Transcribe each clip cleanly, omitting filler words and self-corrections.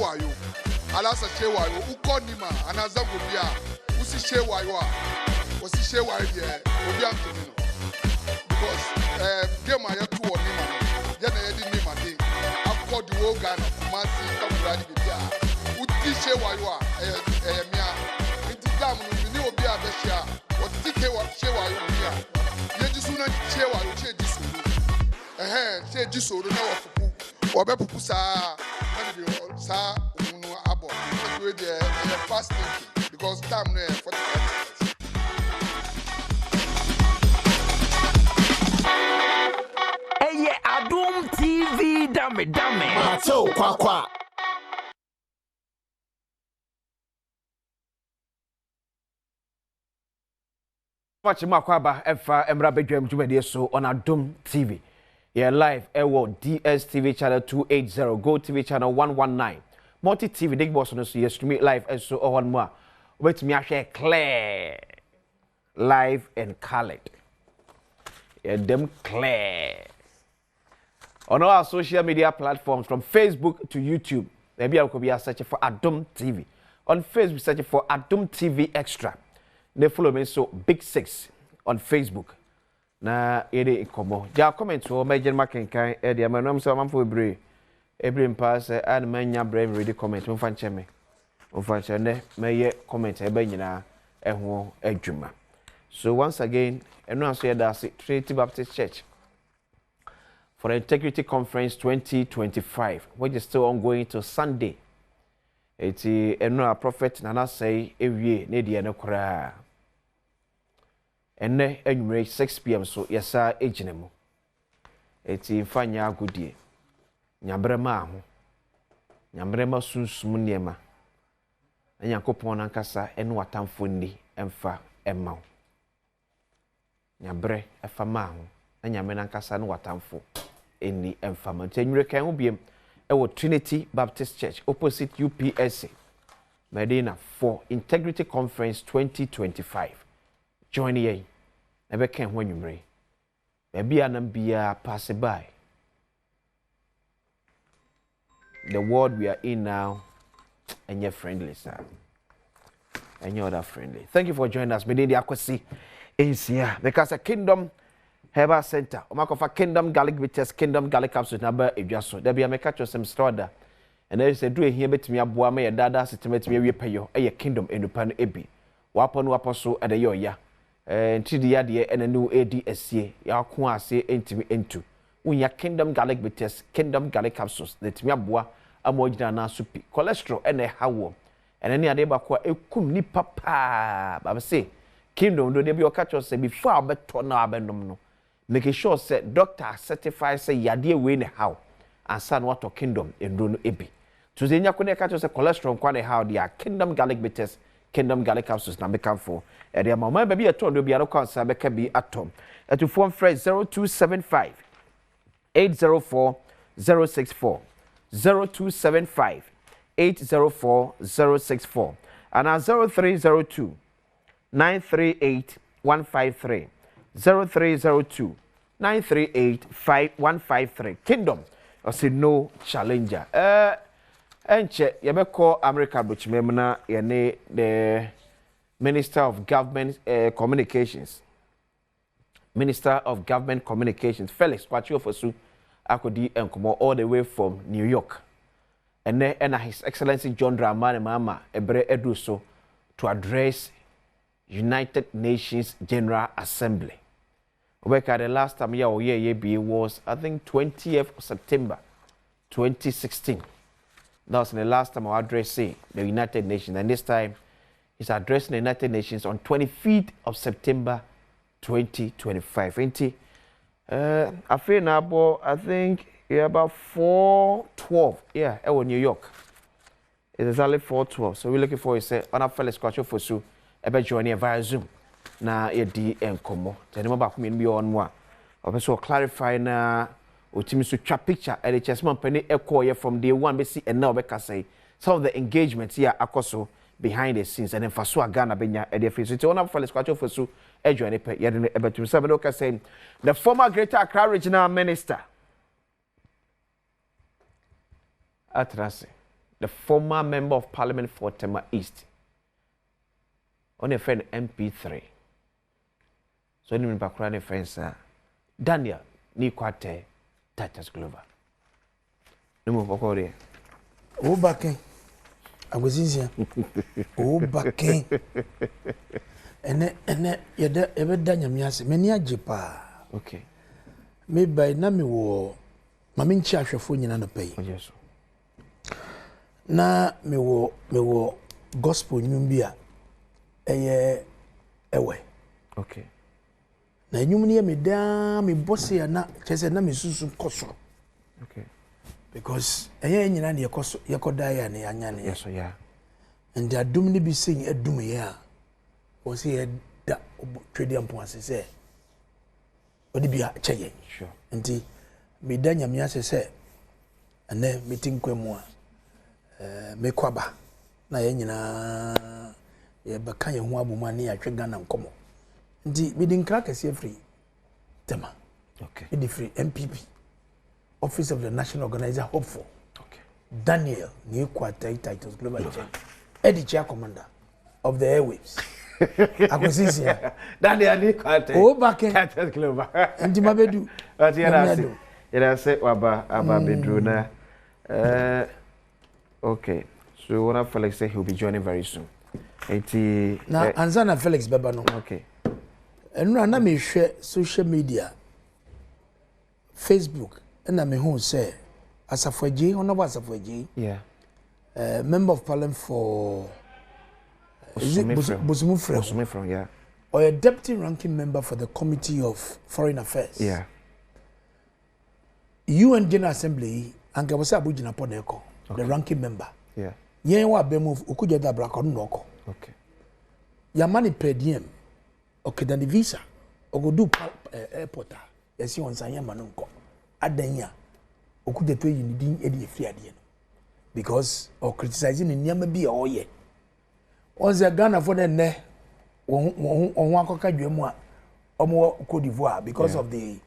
wayo alasa che wayo ukonima anaza gobia usi che wayo osi che wayo de obi antoni no because game ayeto onima ye na ye di nima de akọ di wo Ghana Kumasi Kamburani bibia uti che wayo mia nti jam no ni obi abehia oti che wayo mia ye jisu na che wayo che jisu che jisu no na wafupu obepupu saa sa no abo we dey fast thinking because time no 45 Eye Adom TV dame Macho kwa Watch Makwaba efa emra bedwam jumede so on Adom TV. Yeah, live ewo DSTV channel 280, Go TV channel 119. Multi TV big boss on so stream live and so on more. Wait me share clear live and colored. Yeah, them clear. On all our social media platforms from Facebook to YouTube. Maybe I could be searching for Adom TV. On Facebook searching for Adom TV Extra. They follow me so Big 6 on Facebook. Na ere ikomo ja comment wo mejen makenkan e de amanom so amfo ebre pass and manya brave ready comment mfa ncheme mfa nchene meye comment e ba nyina eho adwuma. So once again eno aso yeda ase Trinity Baptist Church for Integrity Conference 2025 which is still ongoing till Sunday. Eti eno a prophet nana say ewie ne de ne kora enne enwure 6 p.m. so yesa ejinemu eti fanya agudie nyabrema ho nyabrema sunsum niema anyakopon nankasa enu watamfo ni emfa emma nyabre efa ma ho anyame nankasa no watamfo eni emfa ma enwure kan ho biem ewo Trinity Baptist Church opposite UPSC Medina for Integrity Conference 2025. Join ye. Never can when you marry. Maybe an bia pass by. The world we are in now, and you're friendly, sir. And you're that friendly. Thank you for joining us. Medina Akwasi is here because a Kingdom Herbal Center. Omakofa Kingdom Garlic Bitters, Kingdom Garlic Capsules. Number if just so. There be a make catch some straw. And there is a do here bet me aboa me dada settlement me we pay yo. Kingdom enupan ebi. Wapon so at the yo ya. Nti de yade enenu ADSC ya ko ase entimi entu unya Kingdom Garlic Bitters, Kingdom Garlic Capsules netimi aboa amogina na supi cholesterol ene hawo enene ade ba ko ekum ni papa ba say Kingdom do de bi o catch us say before abeto na abenom no make sure say doctor certify say yade we ne how ansa no to Kingdom endro no ebi to ze nya ko ne catch us say cholesterol kwa ne how dia Kingdom Garlic Bitters, Kingdom Garlic Capsules na become for ere mama baby aton do biara kwa sa beka bi atom etu phone fresh 0275 804 064 0275 804 064 and 0302 938 153 0302 938 153 Kingdom I say no challenger enche yebeko America buchimemna yene the Minister of Government Communications. Minister of Government Communications, Felix Kwachiofosu Akodi Enkomo all the way from New York. And then His Excellency John Dramani Mama Ebre Eduso to address United Nations General Assembly. The last time was I think 20th of September 2016. That was the last time I addressed the United Nations, and this time he's addressing the United Nations on 25th of September 2025. I feel now, I think about 4:12. Yeah, in New York. It is only 4:12. So we're looking for on a fellow scratch for Sue. About joining via Zoom. Na di enkomo. Tell me back me be on one. Also clarify na otimi so twa picture e chess man penny e from day one be see and now be say some of the engagements here akoso behind the scenes and then for so Ghana benya e dey face so on for scratch for so e join e ye dey ebetum say be say the former Greater Accra Regional Minister Atrase the former member of parliament for Tema East. On a friend MP3. So any background friends Daniel ni kwate Titus Glover. No more okore. O bakin. Agwezinsia. O bakin. Ene yede ebe danya miase meni ajepa. Okay. Me by na me wo mame nchi ahwefo nyina no pay. Yes. Na me wo gospel nyum bia eye ewe. Okay. Na nyum ne me da me boss ya na chese na me susu koso. Okay. Because eye nyina ne yekoso yekoda ya ne anya ne. Yes, yeah. And the adum ni bi sing edum ya. O se da trade ampo asese. Odi bia cheye. Sure. Nti me da nyame asese ene meeting kwemu a me kwaba na ye nyina ye beka ye ho aboma ne atwe Ghana nkomo. Nti me din kra kase free tema. Okay. Me di free MPP Office of the National Organizer hopeful. Okay. Daniel ni kwata Titus Global Chair. Eddie Chair Commander of the Airwaves. Akwesisia. Daniel ni kwate. O back Titus Glover. Ndi mabedu. Ati yana se aba bedru na. Okay. So one of Felix said he'll be joining very soon. Na Anzana Felix beba no. Okay. Enu na me hwe social media Facebook na me hu say Asafuaji honorable Asafuaji. Yeah. Member of parliament for Bosumufrem. Yeah. Or a deputy ranking member for the Committee of Foreign Affairs. Yeah. UN General Assembly and Gabasa Abujina Poneko, the ranking member. Yeah. Yen wa be move ukuja da black on noko. Okay. Ya mani per diem. Okay, then the visa. Ogodu airport. Yesi on sanya manunko. Adanya. Okuja to yin din edi efri ade no. Because or criticizing in nyama bi o ye. Onze Ghana for the ne on akoka dwemu a omo Cote d'Ivoire because of the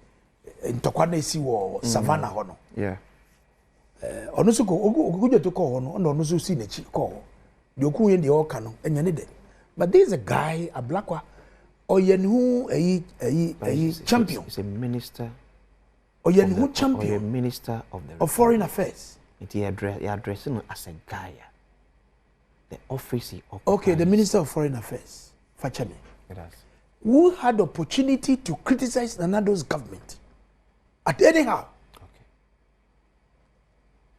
ntokwana si wo savannah ho no. Yeah. Ono so okuja to call no ono so si na chi call. The oku yen the oka no enya ne de. But there is a guy a black one oyenhu champion. He's a minister. Oyenhu champion. Or a minister of foreign affairs. He addressing him as a guy. The office he occupies. Okay, the Minister of Foreign Affairs, Fachame. It has. Who had opportunity to criticize Nanado's government at anyhow. Okay.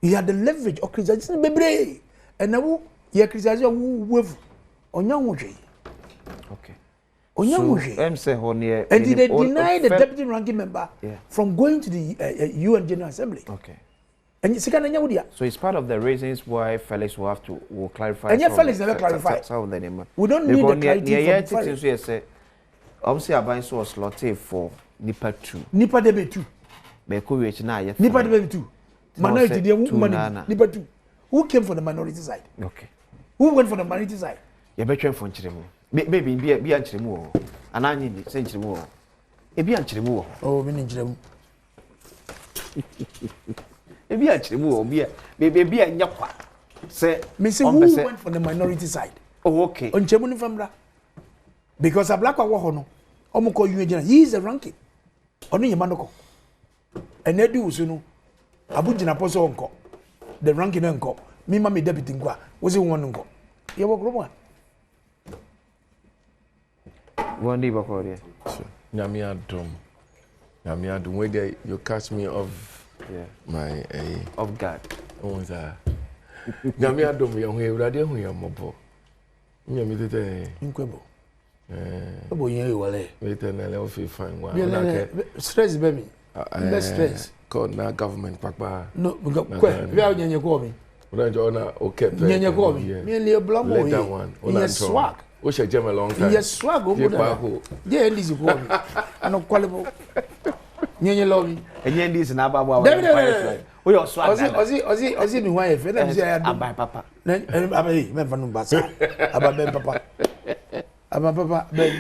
He had the leverage of criticizing Bebre. And now he criticized with Onyanguji. Okay. Onyanguji. And did they deny the deputy ranking member from going to the UN General Assembly? Okay. And so it's part of the reasons why Felix will clarify. And Felix never clarified. We don't need the clarity from Felix. Obviously, Abain so slotted for Nipa 2. Nipa debe 2. Nipa debe 2. Minority Nipa 2. Who came from the minority side? Okay. Who went from the minority side? You better from Chiremu. Baby, be a Chiremu. And I need to send Chiremu. A be a Chiremu. Oh, meaning Chiremu. Maybe a Chiremu, be a Yapa. Say, Missy, who went from the minority side? Oh, okay. On Chemuni Famra. Because a black one, Omoko Union, he is a ranking. Only Yamanoko. And Edu Sunu, Abujina Poso Uncle, the ranking uncle, me, mammy deputy Ngua, was it one uncle? You walk one. One day, Bakoria. Namia Dum, whether you catch me off. Yeah. My of God. Oh, that. Namia Dum, young radio, we are mobile. Incredible. Oh, you will wait and I'll fine one. Stress, baby. Stress. Called now government, Papa. No, we are in your call me. Okay, you call me. Merely a blow that one. Yes, swag. Which I jam a long time. Yes, swag over there. Yeah, easy call me. I know quality. Nyenye lobby. And yen this na baba. We are swag. Ozi mi wa efe na mzi aya abai papa. Abai me fanu basa. Abai papa. Abai papa ben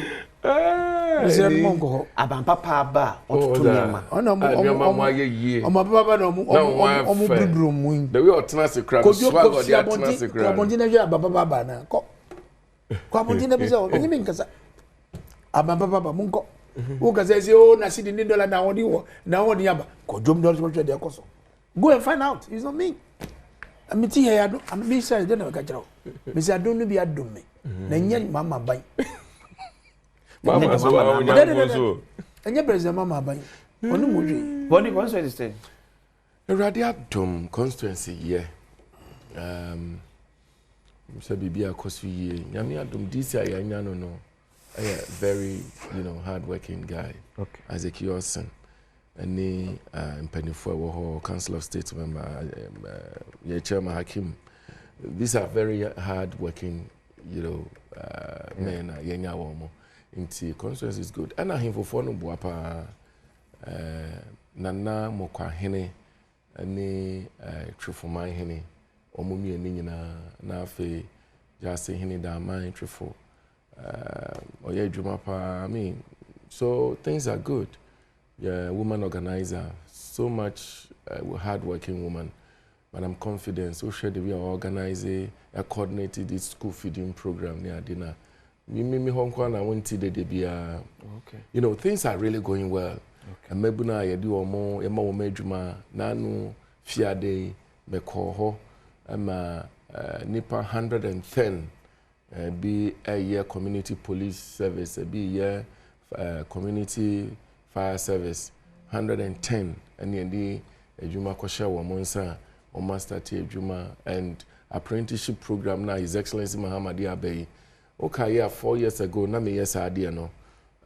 Mr. Mongo. Abampa ba otutunyama. Ona mo ye. Omo baba na omo brudrum mu. The way otenase kra no swag or the otenase kra. Ko abontina je baba na ko. Ko abontina bi se o nyime nkasa. Ababa munko. Wo ka say o na see the $1 na wodi wo. Na wodi aba. Ko jom dollar so de koso. Go and find out. It's not me. I'm here. I'm me say don't know ka kira. Me say don't be adom me. Na nya mama ban. Mama so so. Anya president mama ban. Onu mo dwe. What do you want to say? Eradi Adom constituency here. Mr. Bibi akosu ye. Nyame Adom this year ya nya no. A very, hard-working guy. Okay. Isaac Yosen. And the Mpensenpensenmu Council of State member, Chairman Hakim. These are very hard-working, men. Yenya womo. Inti constituency is good. And I have for no buapa Nana Mokwa Hene and Trifomai Hene. Omumi and na fe just say Hene da mine Trifo. I mean, so things are good. Yeah, woman organizer, so much hard-working woman, but I'm confident. So sure that we are organizing a coordinated this school feeding program near dinner. Me Hong Kong, I want to be okay. Things are really going well. Okay. Mebuna ya do more, ema wo medjuma nanu fiade me koho ama nipa 110. Be a year community police service, be a year community fire service, 110, and the Juma Kosha Wamonsa, or Master T. Juma, and apprenticeship program now, His Excellency Muhammad Abbey. Okay, yeah, 4 years ago, na me yes idea no,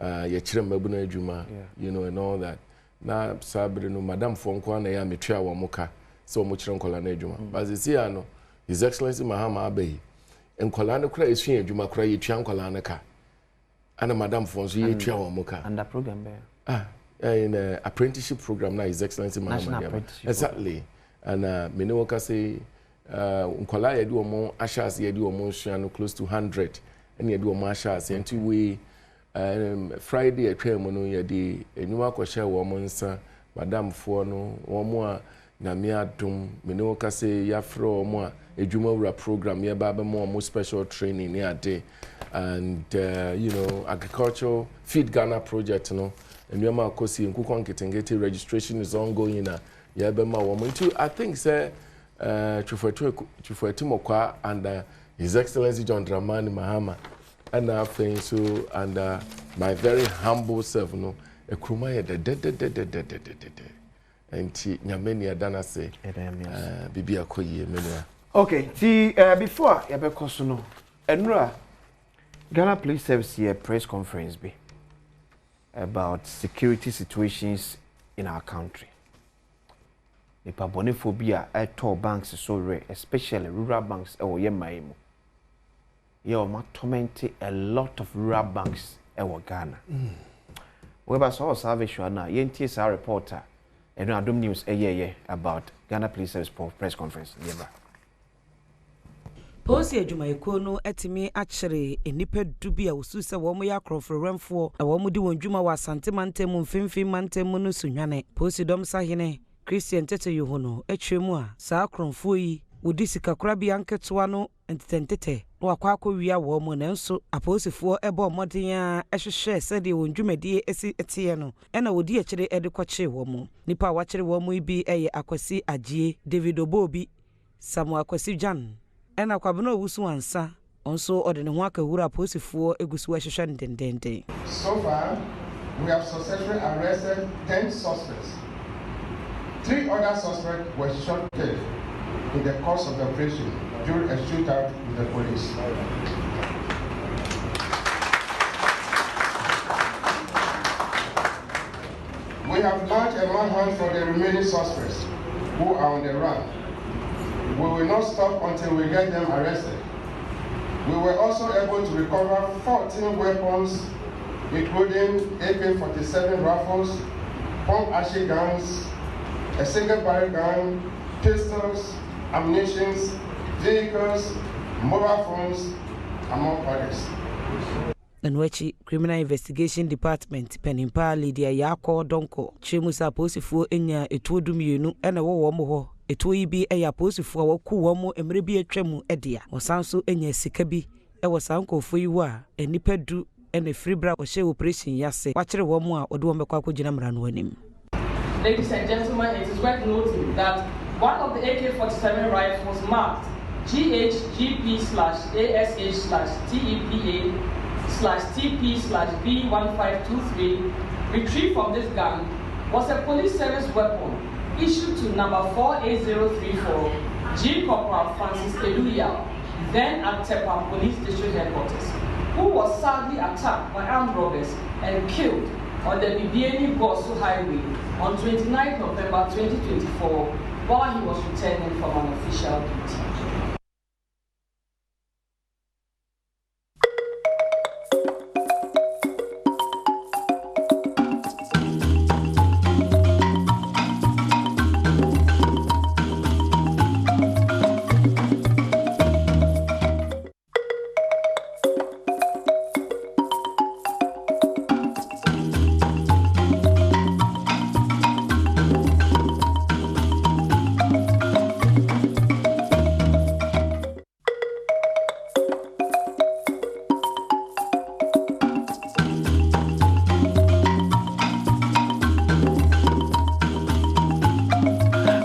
Yachirem Babuna Juma, and all that. Now, Sabrino, Madame Fonko, and I am a chair Wamoka, so much on Colane Juma. But this year, no, His Excellency Muhammad Abbey. And Colana cry is here, Juma cry, you chan Colana car. And Madame Fonso, you chair Wamoka. And that program there? In apprenticeship program now, His Excellency Muhammad. Exactly. And Minoka say, Uncola, you do more ashas, you do more shano close to 100, and you do more ashas. And 2 way Friday, a train mono ya day, a new share womansa, Madame Fono, or more Namia Dum, Minoka say, Yafro, more a Juma program, yeah, Baba more special training near day, and agricultural feed Ghana project, and Yama Kosi and Kukon Kitengeti registration is ongoing in a Yabema woman too. I think, sir, Chufuetimokwa and His Excellency John Dramani Mahama, and I think so, and my very humble self, a Krumaya, and Nyamenia Dana say, Bibia Koye, Menia. Okay, before Yabekosuno, Enra, Ghana Police Service here press conference be about security situations in our country. The pabonephobia at all banks is so rare, especially rural banks or Yemaimu. You tormented a lot of rural banks in Ghana. We saw a salvation now, YNTSR reporter, and Adom News about Ghana Police Service press conference. Posi adwumayeko no etimi akyere enipa dubi a wosusa wo mo yakrofo remfo a wo mo di won dwuma wa asante mantemu mfimfim mantemu no sunwane posi dom sahene Christian Tete Yohono etwemu a saa kromfo yi wodi sika korabia nketoa no ententete no akwakọ wia wo mo nanso aposifo ebo modin a ehwehwe sede won dwumadie esi etie no ena wodi akyere edekwache wo mo nipa wakyere wo mo bi eye akwasi agie David Obobi Samuel Akwasi Jan ena kwabeno wusu ansa onso ode ne ho akawura aposifo egusu ehwehwe ndendende. So far we have successfully arrested 10 suspects. 3 other suspects were shot dead in the course of the operation during a shootout with the police. We have launched a manhunt for the remaining suspects who are on the run. We will not stop until we get them arrested. We were also able to recover 14 weapons, including AK-47 rifles, pump action guns, a single barrel gun, pistols, ammunition, vehicles, mobile phones, among others. Enwechi Criminal Investigation Department Penimpa Lydia Yako Donko Chimusa Posifo enya etuo dumienu ena wo mo ho etuo yi bi eya posifo wo ku wo mo emre bi atwam edia osanso enya sika bi e wo sankofo yi wo a enipa du ena fribra wo she operation yase wakire wo mo a ode wo mekwa akogina mra no anim. Ladies and gentlemen, it is worth noting that one of the AK-47 rifles was marked GHGP/ASH/TEPA/TP/B1523 retrieved from this gun was a police service weapon issued to number 48034 G Corporal Francis Eluya, then at Tepa Police District Headquarters, who was sadly attacked by armed robbers and killed on the Bibiani-Bosso Highway on 29 November 2024 while he was returning from an official duty.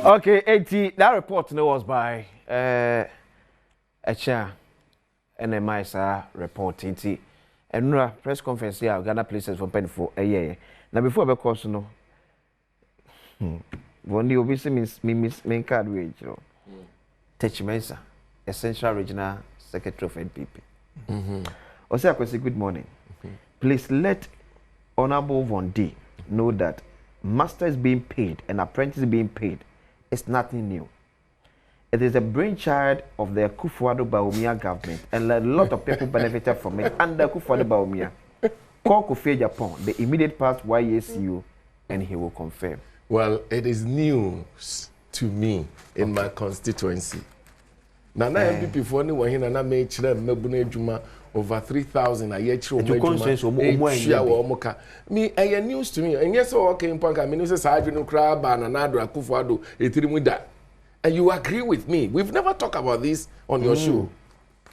Okay, 80. That report was by Echa NMI reporting. And press conference here, Ghana places for pen for a year. Now before the course, no. One day obviously means main card wage, you know. Techi Mensa, Essential Regional Secretary of NPP. Also, I say good morning. Please let Honorable Von D know that master is being paid and apprentice is being paid. It's nothing new. It is a brainchild of the Akufo-Addo Bawumia government, and a lot of people benefited from it under Akufo-Addo Bawumia. Call Kofi Japan, the immediate past YSU, and he will confirm. Well, it is news to me in my constituency. Nana MPP for anyone here, Nana made Juma over 3,000 a year. Me, a news to me, and yes, okay, in Panka, Minister Sergeant Crab and another Akufo-Addo, Etirimuda. And you agree with me. We've never talked about this on your show.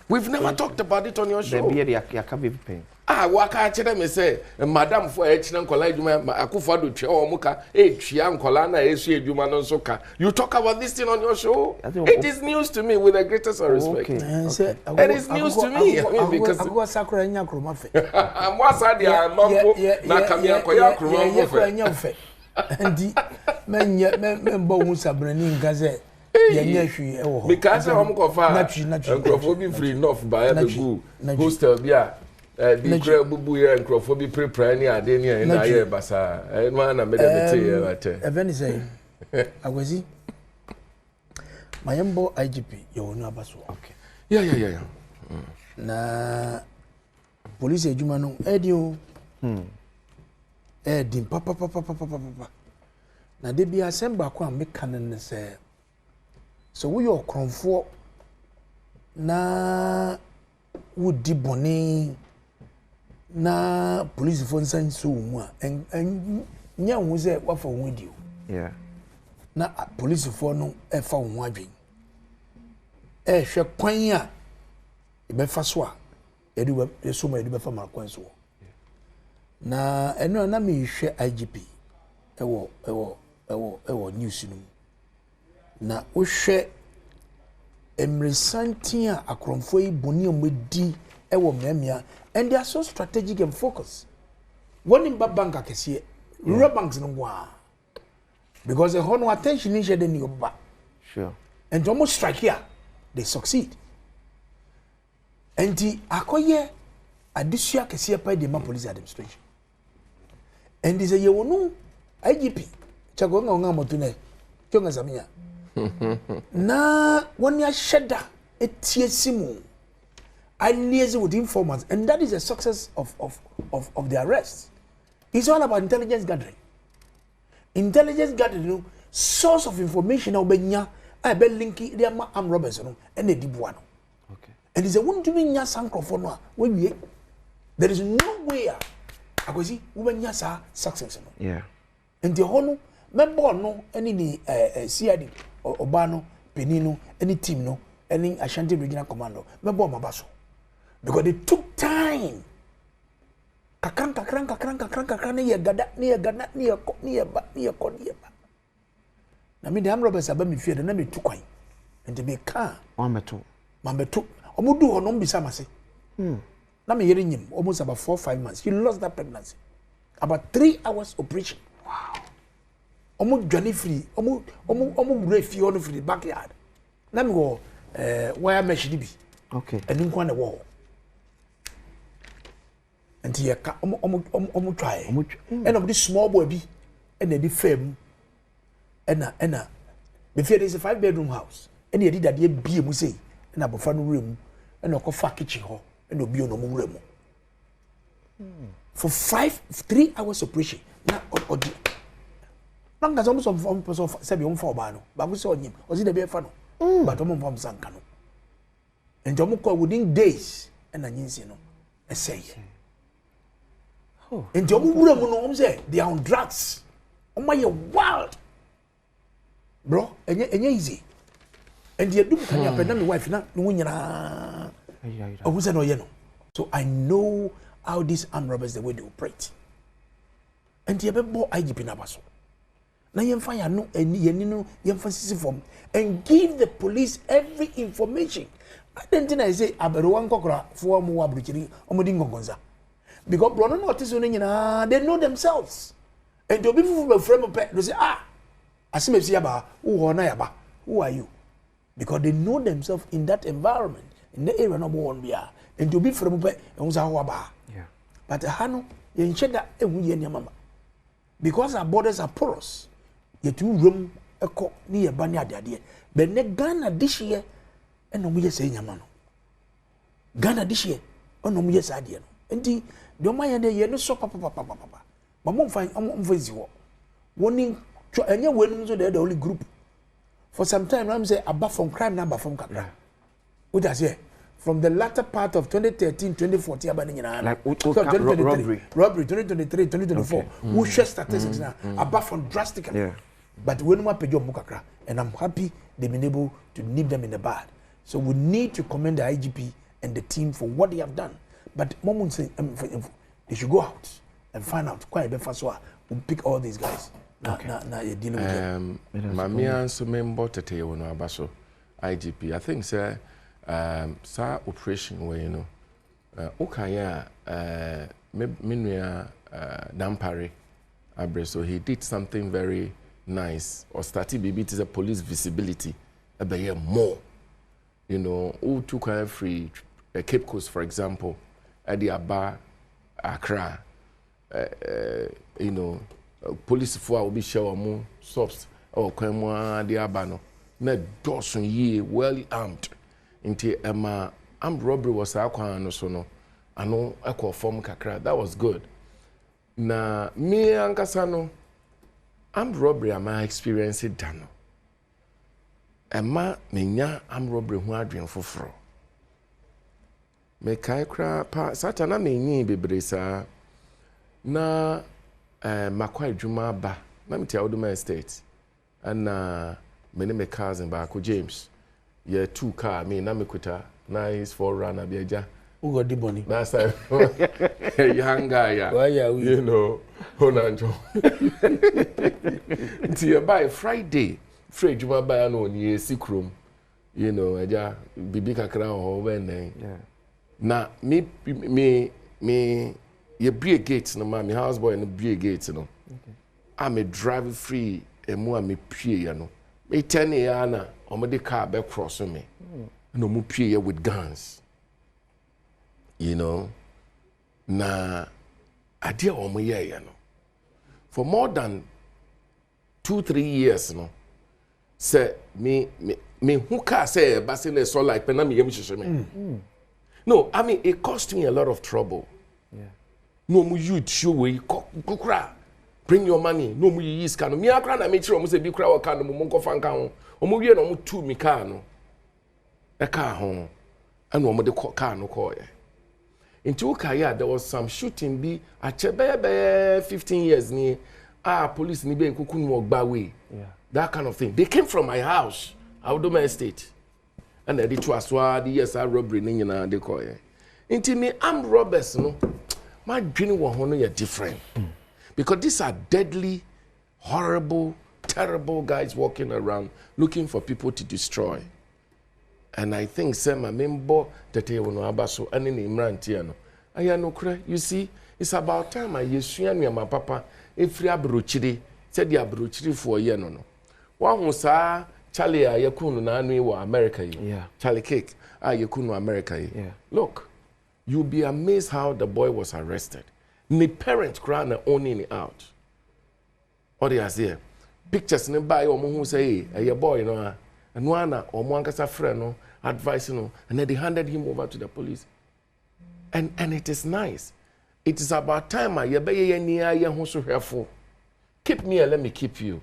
We've never talked about it on your show. Waka chere me say, Madam for Echinam Kola Juma Akufo-Addo che omuka, Chiam Kolana Esu Ejuma no soka. You talk about this thing on your show? It is news to me with the greatest respect. It is news to me. Because I'm wasa dia mambo na kamia koya kroma fe. Ndi men bo hu sabrani ngaze yenye hwi wo. Because I'm kofa Nkrofo free enough by the hostel bia the crowd bubu here Nkrofo bi prepare ni ade ni na ye basa no na me dem te here ate even say agwazi mayembo IGP yo no abaso. Okay, yeah. Na police ejuma no edio edim papa na de bia semba kwa meka ne se so we your kronfo na wudi boni na police fo nsan so mu a nya hu se wafa hu dio yeah na police fo no e fa hu adwen e hwe kwan a e be fa so a edu be so ma edu be fa ma kwan so na eno na me hwe IGP ewo news no na wo hwe emresanti a akromfo yi boni omedi ewo mmamia, and they are so strategic and focused. One in bank akese rural banks no gwa because the whole attention is shade ni oba. Sure. And to almost strike here they succeed. And the akoye adisua kese pa the police administration. And this ye wonu IGP chagonga nga motune chonga samia na one ya sheda etie simu I liaise with informants, and that is a success of the arrest. It's all about intelligence gathering. Intelligence gathering, source of information obenya I be linki their armed robbers and they dibuano. Okay. And it's a one to me nya sankrofo no when we There is no way akosi wobanya sa success no. Yeah. And the hono member no any ni CID Obano Penino any team no any Ashanti Regional Commando member mabaso because they took time kakran ne ye gada ne ba na me dem robbers aba me fie na me tu kwan and me ka Mameto omudu ho no mbisa mase na me yere nyim almost about 4-5 months he lost that pregnancy about 3 hours operation. Wow. Omo dwane free omo refi on free backyard na me go wire mesh bi okay and nkwa na wo and ye ka omo try and of this small boy bi and the fam and the fear is a 5-bedroom house and ye did that ye bi mu say and abofa no room and okofa kitchen ho and obi on omo room for 3 hours operation na odi nanga some say be on for ba no ba go say onyim o see the be fa no but omo form sanka no and omo call within days and anyinsi no e say and omo wura mu no omo say they are on drugs omo ye wild bro enye easy and you do kan ya pe na me wife na no nyina o say no ye no so I know how these armed robbers the way they operate and you be bo IGP na baso na yemfa ya no eni no yemfa sisi form and give the police every information. I don't I say aberuwan kokora for mu abruchiri omodi ngongonza because bro no notice no nyina they know themselves and to be for frame pe they say asimesi yaba who na yaba who are you because they know themselves in that environment in the area no one bia and to be frame pe ehun sa ho aba yeah but hano yen cheda ehu ye nyama because our borders are porous. Yet you room a cock near Banya Daddy. But ne Ghana this year, and no me say Yamano. Ghana this year, oh no me say idea. And the Domaya de Yeno so papa. But won't find you. Warning, and your weddings are the only group. For some time, I'm say above from crime number from Kakra. What I say? From the latter part of 2013, 2014, like robbery, 2023, 2024, who share statistics now, apart from drastically. Yeah. But when we pay Mukakra, and I'm happy they've been able to nip them in the bud. So we need to commend the IGP and the team for what they have done. But Momon say they should go out and find out quite a bit we'll pick all these guys. Now you're dealing with them. Mamia so member tete wono abaso IGP. I think sir sa operation where you know ukaya minua dampare abreso he did something very nice or started maybe it is a police visibility a more you know who took free Cape Coast for example at the Aba Accra you know police for will be show more subs or kwemwa the Abano na dosun ye well armed into armed robbery was akwa no so no ano ekọ form kakra that was good na me ankasa no armed robbery am I experience it dano ema menya armed robbery hu adwen foforo me kai kra pa satana menyi bebresa na makwa adwuma ba na meti Awodoma estate and me cousin ba ko James yeah 2 car me na me kuta nice for runner bi aja who got the money that's a young guy yeah why are we you know honanjo until by Friday Fred Juma by no ni esikrom you know aja bibi kakra ho when yeah na me ye brie gate no ma me houseboy no brie gate no okay I'm a drive free emu am pie ya no me 10 ya na omede car be cross me no mu pie ya with guns you know na ade omo ye ya no for more than 2-3 years no say me who car say basile so like pe na me yem hwehwe me no I mean it cost me a lot of trouble yeah no mu youth show we kokura bring your money no mu yi scan no me akra na me kire omo say bi kura wo ka no mo nko fanka ho omo wie no mo tu mi car no e car ho ana omo de car no call ye Into Ukaya, there was some shooting be at Chebe 15 years near police ni be kukun walk by way. Yeah. That kind of thing. They came from my house, Adom estate. And they to aswa the yes robbery ni na they call it. Into me armed robbers no. My dream was different. Because these are deadly, horrible, terrible guys walking around looking for people to destroy. And I think my member that he will abaso and in Imran Tiano. You see, it's about time I use my papa if you abruchiri said the abruchiri for a year no. One who saw Charlie Ayakunu na America. Yeah. Charlie Cake Ayakunu America. Yeah. Look, you'll be amazed how the boy was arrested. The parents crying owning it out. What they are here. Pictures in by or who say, hey, boy, you know, and one or one casa friend, no, advice, you know, and then they handed him over to the police. And it is nice. It is about time I careful. Keep me and let me keep you.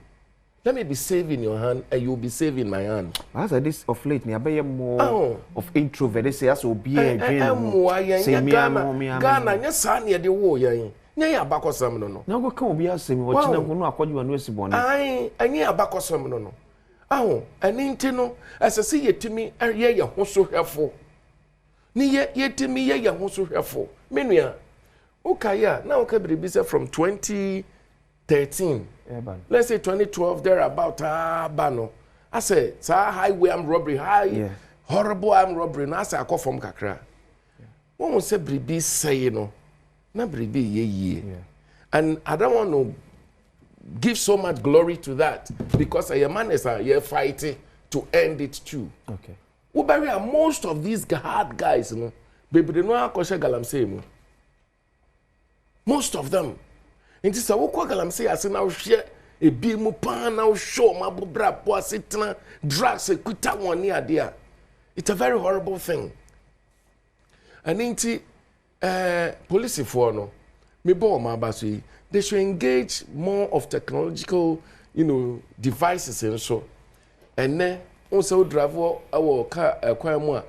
Let me be safe in your hand and you'll be safe in my hand. As I this of late, I be more of introvert. They say as be a dream. Ghana, yes, son, the war, yeah. Nya abako sam no. Na go kan obi asem wo china go no akwadwa no asibone. Ai, anya abako sam no. Aho, ani nti no, asese yetimi ye ho so hwefo. Ni yetimi ye ho so hwefo. Menua. Ukaya, na oka biribi say from 2013. Let's say 2012 there about bano. I say, sa highway armed robbery, horrible armed robbery. Na say akọ from kakra. Won say biribi say you know. Na bribe ye. And I don't want to give so much glory to that because a man is fighting to end it too. Okay. Most of these hard guys, you know, baby, they know how to Galamsey. Most of them. And this is what Galamsey has now share a big mupan now show my bra poisitna drugs a quita one near there. It's a very horrible thing. And inti police for no me bo ma baso they should engage more of technological devices and so and then also drive our car kwan mu a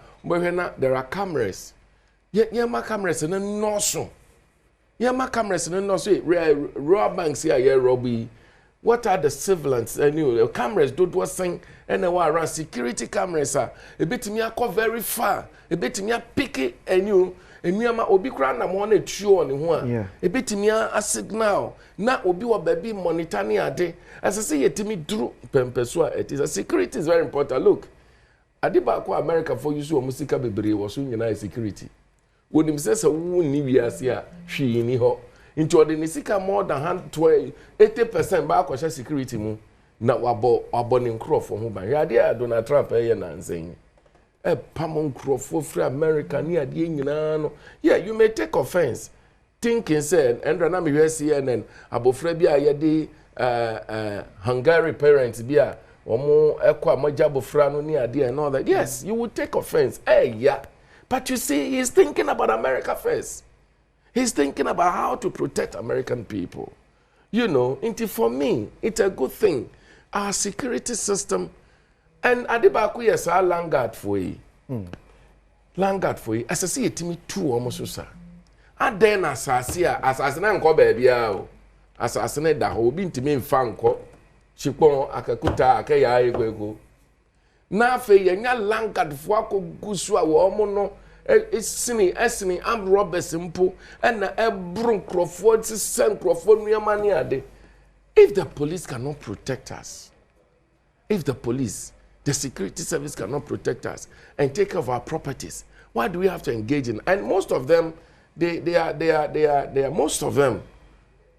there are cameras ma cameras no no so ma cameras no no so raw banks here robbery. What are the surveillance the cameras don't was saying and around security cameras a bit me akọ very far a bit me pick it and you eniama obi kra na mo na tuo ne ho a ebetimi a signal na obi wo baby monitor ne ade asese yetimi duru pempeso a it is a security is very important. Look, ade ba ko America for use o musika bebre wo so nyina security wonim se wo ni wiase a hwi ni ho into the nisika more than 80% ba ko security mu na wabo ne nkrofo ho ban ya de Donald Trump na nsen Pamon Crawford free America near the no. Yeah, you may take offense. Thinking said, and Ranami CNN, Abofrebia Yadi Hungary parents bia, or more equa Majabo Frano near the and all that. Yes, you would take offense. Hey, yeah. But you see, he's thinking about America first. He's thinking about how to protect American people. You know, for me, it's a good thing. Our security system. And Adebaku yes a Langard for you. Langard for you. As I see it me two almost so. And then assassin na nko baby o. Assassin da ho bi ntimi mfa nko. Chipon akakuta akaya egwego. Na afa yenya Langard for akogusu a wo mo no esini armed robbers mpo and na ebru Crawford send Crawford nuama ni ade. If the police cannot protect us, the security service cannot protect us and take care of our properties, why do we have to engage in? And most of them, they are most of them.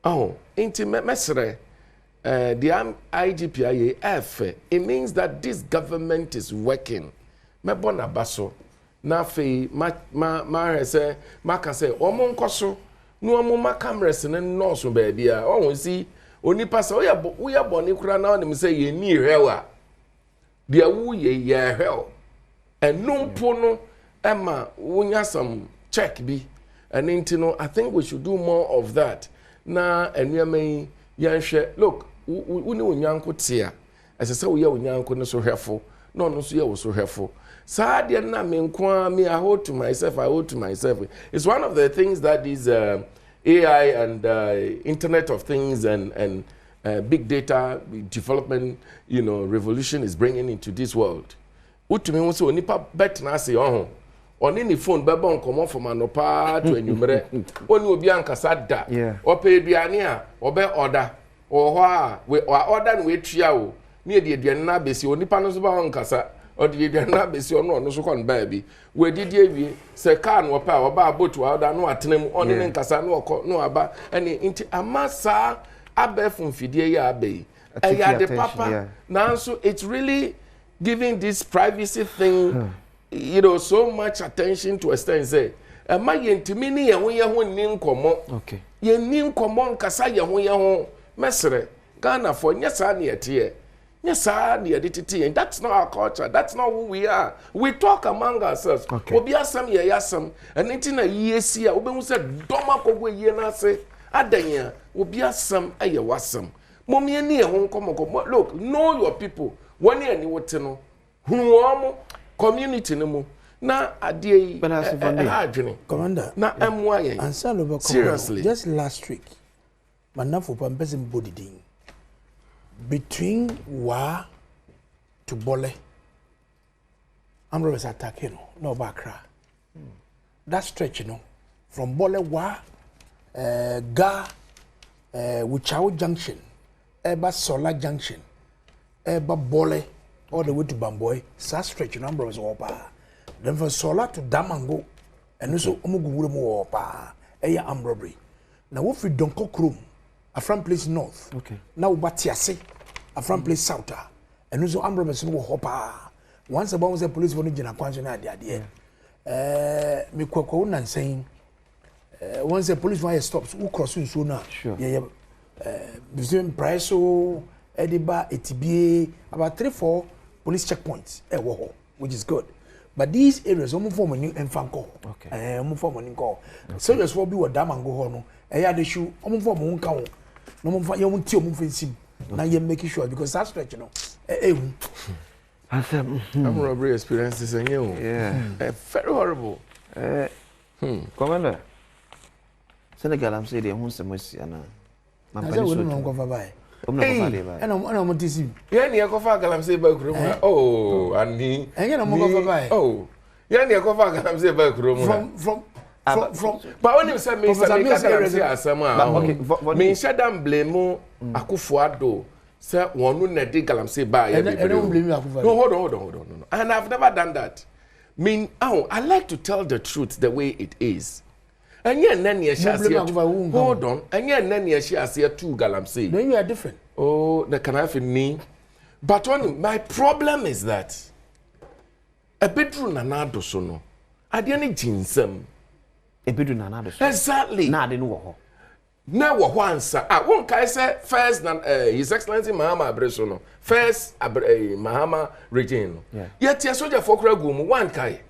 Oh, intimate mesre, the IGPIAF. It means that this government is working. Mebona baso. Na fe ma say can say omo nkoso no omo ma cameras ne no so baby a o see onipa say we are boni kura na o say ye ni hwewa de awu ye hwel enumpo no ema wonya some check bi and intino I think we should do more of that na enuama yi yanhwe look uni onyanko tia as I say we are unyanko no so hwefo no no so ye wo so hwefo saa de na me nko me I hold to myself it's one of the things that is AI and Internet of Things and big data development, you know, revolution is bringing into this world. Utumi wo so nipa bet na ase ohun. Oni ni phone beba nkomo from anopa to enwumere. Oni obi ankasa da. Ope aduane a obe order. Oho a we order we tua o. Ne de aduane na besi onipa no so ba ankasa. Odi aduane na besi ono so kon ba bi. We didi awie se car no pa oba boat wa order no atenam oni ne nkasa no okọ no aba. Eni inti amasa abefun fidie ya abai. Eya de papa. Now so it's really giving this privacy thing you know so much attention to extent say ma yentimi ni ye ho ni nkomo okay ye ni nkomo nkasa ye ho mesre Ghana for nyesa na yete nyesa na yedetete that's not our culture, that's not who we are. We talk among ourselves obi asam ye yasam enti na yesi a obehu se doma kogwe ye na ase adanya obi asam aye wasam momie ni ye ho nkomo look know your people when you any what no who community no mu na adie adwene commander na amwa yen ansa lobe seriously just last week manafo pampese mbodidin between wa to bole amro attack you know no bakra that stretch you know from bole wa ga Wuchao junction eba solar junction eba bole all the way to Bamboy, sa stretch number was opa. Then from Solar to Damango, and also Omugu opa, Eya Amrobri. Now, what we don't cook room, a front place north. Okay. Now, Batiase, a front place south, and also Ambrobis no hopa. Once about the police wanted in a question idea. Me Kwako saying, once the police wire stops, who crossing sooner? Sure. Yeah, between Priso, Ediba, ETBA, about 3-4 police checkpoints, which is good. But these areas, I'm for money and fanco. Okay. I'm for money call. So just for be what damn and go home. I had the shoe, I'm for moon count. No more for your own team moving. Now you're making sure because that's stretch, you know. I'm robbery experiences and you. Yeah. Very horrible. Commander. Senegal, I'm saying, who's the most, and I'm going to buy. And I'm to see. Yeah, near Kofa Galamsey Backroom. Oh, and he. And I'm going to buy. Oh, yeah, near Kofa Galamsey Backroom. From. But when you said me, me shut down blame Akufuado. Say, one who net Galamsey by. I don't blame you. No, hold on. And I've never done that. I like to tell the truth the way it is. And yet, Nanny, hold on. And yet, Nanny, she has here 2 Galamsey. No, you are different. Oh, the can have me. But my problem is that a bedroom nanado sono. I didn't jinsem. A bedroom nanado sono. Exactly. Nah, they know. Now, once I won't say first, His Excellency Mahama Abresono. First, Mahama Regine. Yet, yes, soldier for Kragum, one kai.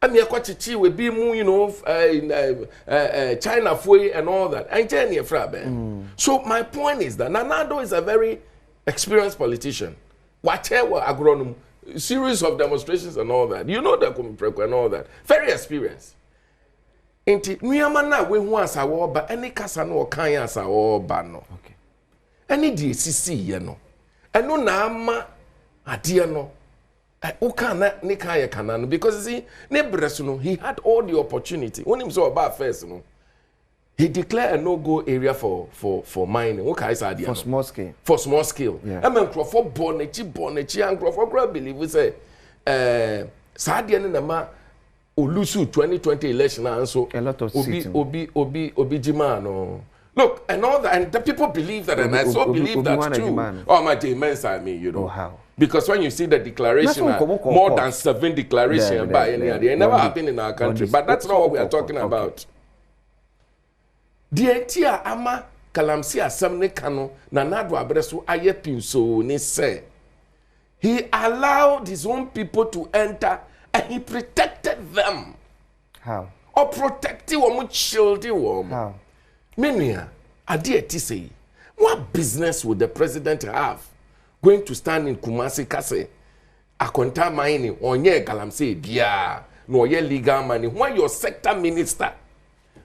And you're quite cheap with be you know, China Fui and all that. And Jenny Frabe. So my point is that Nanado is a very experienced politician. Whatever agronom, series of demonstrations and all that. You know the Kumipreko and all that. Very experienced. Inti Nuyamana we once a war, but any Casano or Kayas are all bano. Okay. Any DCC, you know. And no Nama Adiano. Because see, he had all the opportunity. When he was about first, he declared a no-go area for mining. For small scale. For small scale. Yeah. I mean, for Bonechi, and Crawford believe we say, Sadian and Nama Olusu 2020 election, and so a lot of Obi Jimano. Look, and all that, and the people believe that, and I so believe that too. Oh, my immense, I mean, you know. Oh, how? Because when you see the declaration, more than 7 declarations by any other, it never happened in our country. But that's not what we are talking about. The entire ama Galamsey Assembly Kano Nanado Abreso Ayepinso ne say he allowed his own people to enter and he protected them. How? Or protected women, children. How? Mania, I dare to say, what business would the president have going to stand in Kumasi Kase, Akonta mining, onye Galamsey, dia, no ye legal money. When your sector minister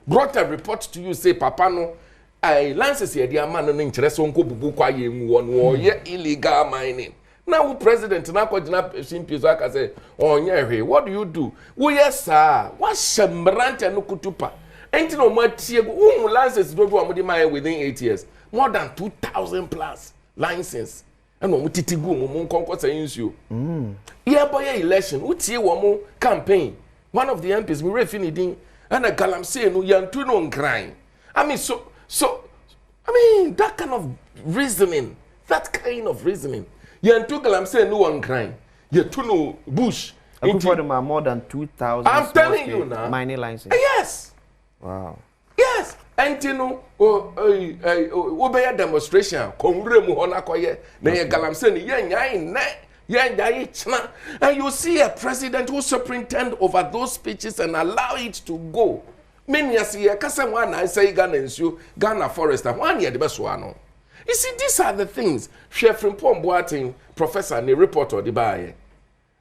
brought a report to you, say, Papa no, I lances here, dear man, and interest on Kobu kwa ye one ye illegal mining. Now, president, now, Simpizaka say, onye, what do? Oh, yes, sir. What Shambranta no kutupa? Ain't no much lances do within 8 years. More than 2,000 plus license. And no titigu mo concourse you. Yeah, boy, election. Uti womo campaign. One of the MPs, we refiniding, and a Galamsey no yan to no grind. I mean, that kind of reasoning. Yan to Galamsey no one grind. You to no bush. More than 2,000. I'm telling you now. Mining license. Yes. Wow. Yes. And you know, obey a demonstration. Congremu honakoye. Na ye Galamsey and you see a president who superintend over those speeches and allow it to go. Many years here, Kasawan, I say Ghana Forest, and 1 year the best one. You see, these are the things. Chef from Pomboating, professor, and a reporter, the buyer.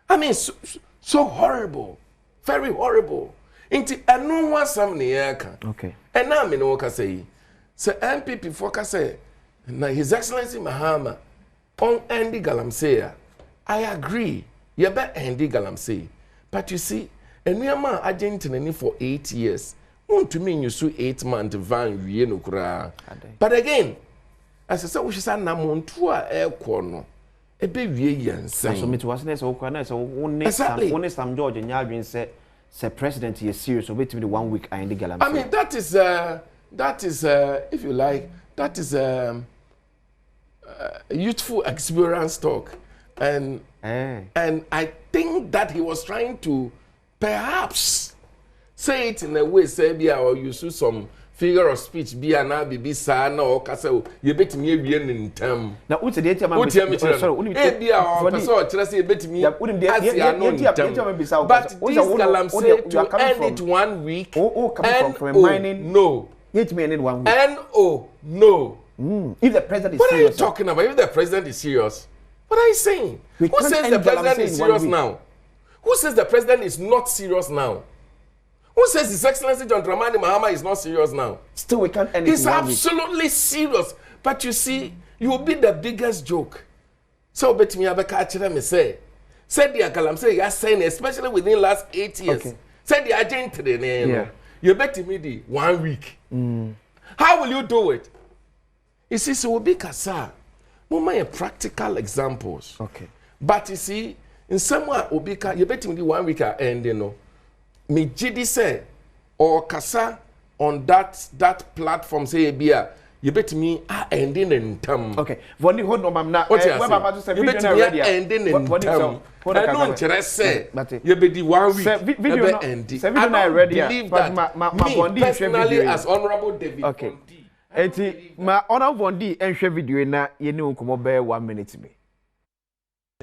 I mean, so horrible, very horrible. Into and no one some near. Okay. And now, me no say, MPP for say, na His Excellency Mahama on Andy Galamsey. I agree. You bet Andy Galamsey. But you see, and we are Argentina for 8 years. Want to mean you so 8 months van we no kura. But again, as I said, we should say na montua air corner. E be wie yansan. So me to wasn't so kwana so only some George and Yadwin said president is serious so wait to be 1 week Andy Galamsey. I mean that is if you like that is youthful experience talk. And I think that he was trying to perhaps say it in a way, say, or use some figure of speech, be an be sana or castle, you bet me in term. Now, what's the data? But to end it 1 week. Coming from mining. No. Yet me end 1 week. No. If the president is what serious. What are you talking about? If the president is serious? What are you saying? Who says the president is serious now? Who says the president is not serious now? Who says His Excellency John Dramani Mahama is not serious now? Still, we can't end it. He's absolutely serious. But you see, you will be the biggest joke. So, bet me, I say, said the Galamsey, you're saying, especially within the last 8 years. Okay. Said the agent, you bet me the 1 week. How will you do it? You see, so will be Kasa. More practical examples. Okay. But you see, in some way, Obika, you bet me 1 week and you know, me GD say or Kasa on that platform say Bia, you bet me ending in term. Okay. Voni hold on, ma'am. Now, you bet me ending in term. I don't say. You bet the 1 week. Video ending. I don't believe that. Me personally, as Honorable David. Okay. Eti ma ona vondi enhwe video na ye ne nkomo be 1 minute be.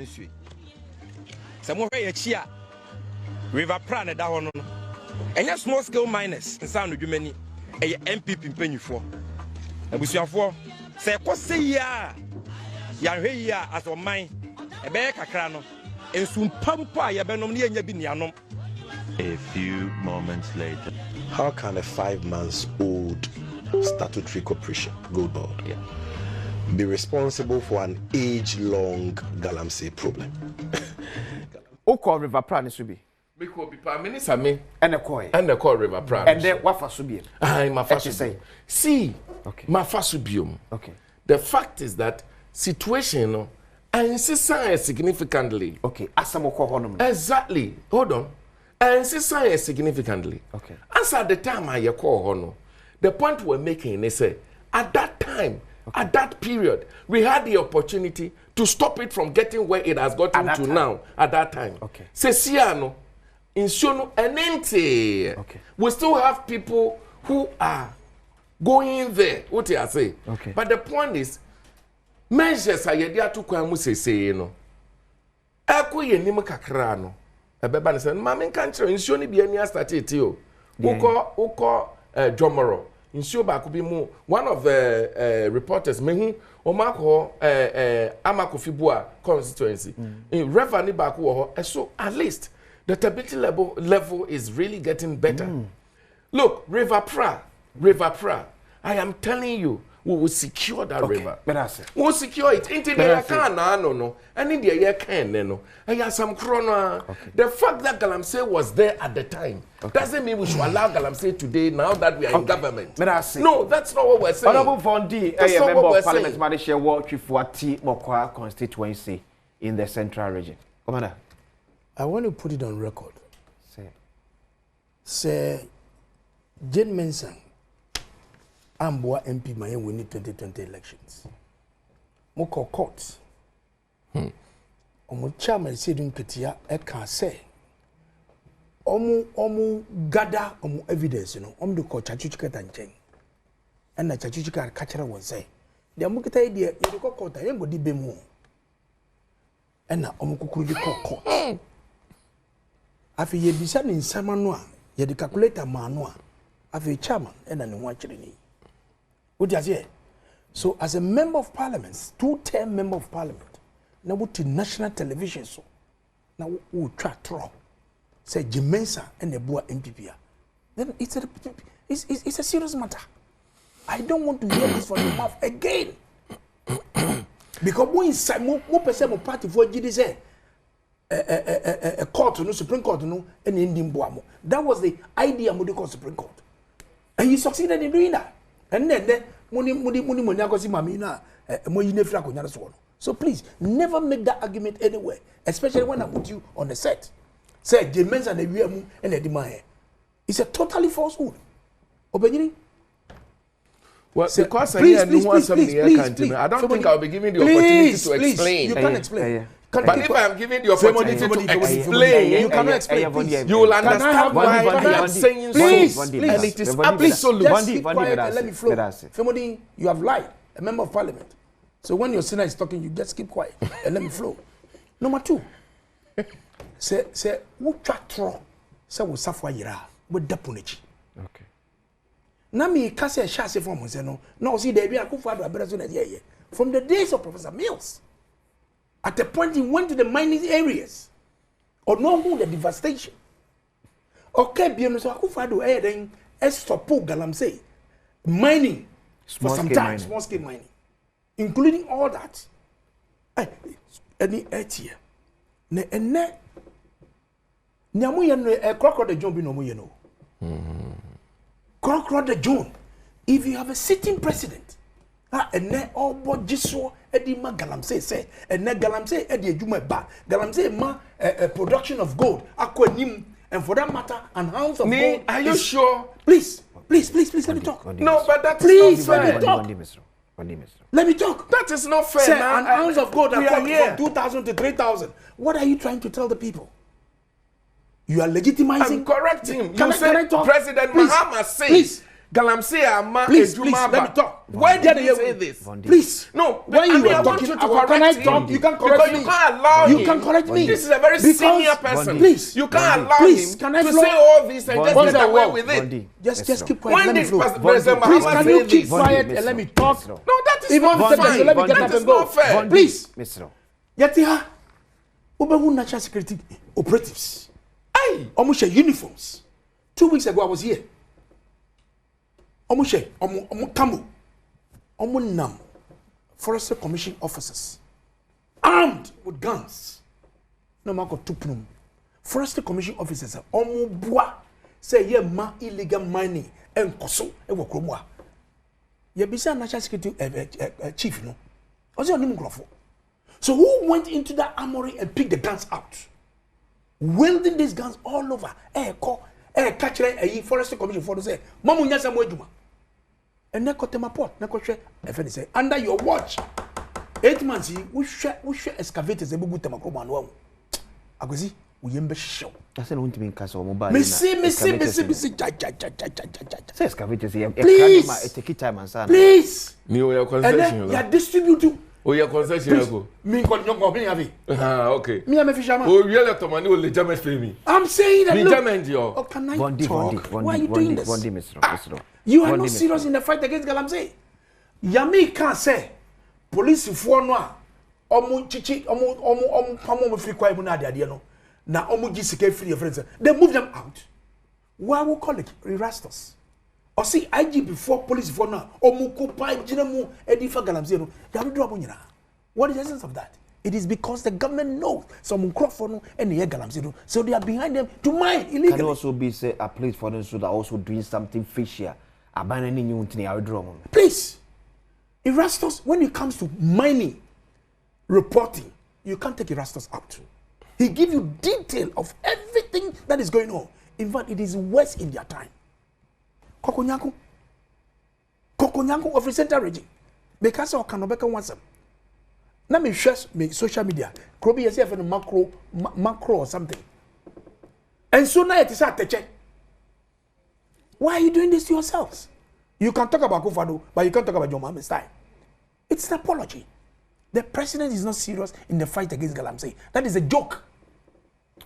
Se mo hwe ye chi a river plan da ho no. Enya small scale miners nsa no dwumani eye MPP mpanyufo. Abusuafo se kwose yi a ya hwe yi a asoman e be kakra no ensu mpampo a ye benom ne enya bi nianom. A few moments later. How can a 5 months old statutory corporation, Gold Board, be responsible for an age-long Galamsey problem? Oko River Plan is to be. Because Prime Minister me and the coin River Plan. And then what for Subium? My first say. See, okay. My first Subium. Okay. The fact is that situation I insist significantly. Okay. Asamoko honum. Exactly. Hold on. I insist significantly. Okay. As at the time I call honor. The point we're making is at that time, at that period, we had the opportunity to stop it from getting where it has gotten to now. At that time, okay. Sesiano, Insiono, Enente. Okay. We still have people who are going there. What I say? Okay. But the point is, measures are yedia to kwamu say no. Eko ye nimu kakra no. Ebeba ne say, "Mama nkanchiro Insioni bi ania start it o." Uko Jomoro. One of the reporters, mehu Omako Amakofibua constituency. In revenue back so at least the stability level is really getting better. Look, River Pra, I am telling you, we will secure that river. We will secure it. Into the can no, and in the year can no. And yeah, some chrono. The fact that Galamsey was there at the time doesn't mean we should allow Galamsey today. Now that we are in government, no, that's not what we're saying. Honorable Vondi, a member of Parliament, Malaysia, what for T Mokwa constituency in the Central Region. Commander, I want to put it on record. Say, Jane Mensah. Amboa MP Mayen winning 2020 elections. Moko court. Omo chairman said in Ketia can say. Omu gather omu evidence, you know. Do call Chachuchika Tancheng. And the Chachuchika catcher will say. The Amukita idea, you go court, I am go deep more. And now omu kukuri court. After ye decided in Samanua, ye the calculator manua. After chairman and an watching. So, as a member of parliament, 2-term member of parliament, now we to national television, so now we try to say Jimensa and the Boa MPP. Then it's a serious matter. I don't want to hear this from your mouth again. Because we inside more person party for GDC a court, no Supreme Court, no, and Indian Boamo. That was the idea of the Supreme Court, and you succeeded in doing that. And then so please never make that argument anywhere, especially when I put you on the set. Say James and the and the demand. It's a totally falsehood. Obeying. Well, because I don't think I'll be giving the opportunity to explain. You can explain. But if I am giving the opportunity to explain, you cannot explain. You will understand why I am saying so. And it is absolute. Just keep quiet and let me flow. Femodi, you have lied, a member of parliament. So when your senator is talking, you just keep quiet and let me flow. Number 2, say, who chatro? Say, we suffer yira, we deponechi. Okay. Na me kase a shase from Monseno. No, see, there be a kufado a from the days of Professor Mills. At the point he went to the mining areas, or no more the devastation. Okay, BM so Akufado then support Galamsey mining for some time, small scale mining, including all that. Any 8 year. And ne Nyamu a crocodile John be no more, you know. Crocodile John, if you have a sitting president, and then all but Jiso Edima Galamsey say, and then Galamsey Edi Juma ba Galamsey ma a production of gold, aquanim, and for that matter, an ounce of gold. Are you sure? Please, let me talk. No, but that's please not let me talk. Let me talk. That is not fair. Say, an ounce of gold from 2,000 to 3,000. What are you trying to tell the people? You are legitimizing. I'm correcting him. Can I talk? President Mahama says. Galamsey Ama please, let me talk. Why did you say this? Please. No, when you are talking, you to correct him. You can correct me. You can't allow him. You can correct me. This is a very senior person. Please. You can't allow him to say all this and just get away with it. Just keep quiet. When did President Mahama say can you keep quiet and let me talk? No, that is not fine. Let me get up and go. Fair. Please. Yetiha. Obehu National Security Operatives. Hey, almost uniforms. 2 weeks ago I was here. Nam Forestry Commission officers armed with guns. No matter what Forestry Commission officers bua say ye ma illegal mining and koso e wo kromwa. Ye bisa National Security chief no. Also nim grofo. So who went into that armory and picked the guns out? Wielding these guns all over. Catch a Forestry Commission for to say mamu nya sam adwuma. And na kote mapot na kohwe efe say under your watch 8 months we share excavators e bugu temakro anu awu agozi we yembe hyew I say no ntimi nka so mobile me see ja say excavators here please take time and say please me o your concession ya distribute o your concession go me kon nyongo be have okay me am fisherman o really to money o le jam me I'm saying that look oh can I Bondi why are you doing this Mr. You are not serious in the fight against Galamsey. Yami can't say police for no omu chichi omu free kwai mu na ade no na omu gi sika free your friends they move them out. Why we call it Erastus? Or see IG before police for now omu kupa jina mu edifa galamsey no ya do abonyina. What is the essence of that? It is because the government knows some Crawford and the Galamsey, so they are behind them to mine illegally. Can also be say a place for them so that also doing something fishy. Abandoning you into the drum. Please, Erastus, when it comes to mining, reporting, you can't take Erastus out. He gives you detail of everything that is going on. In fact, it is worse in their time. Kokonyanku of the Central Region, because of Kanobeka wants them. Now me share me social media. Krobi yourself in macro or something. And so now it is at the check. Why are you doing this to yourselves? You can talk about Kufado, but you can't talk about your mama's time. It's an apology. The president is not serious in the fight against Galamsey. That is a joke.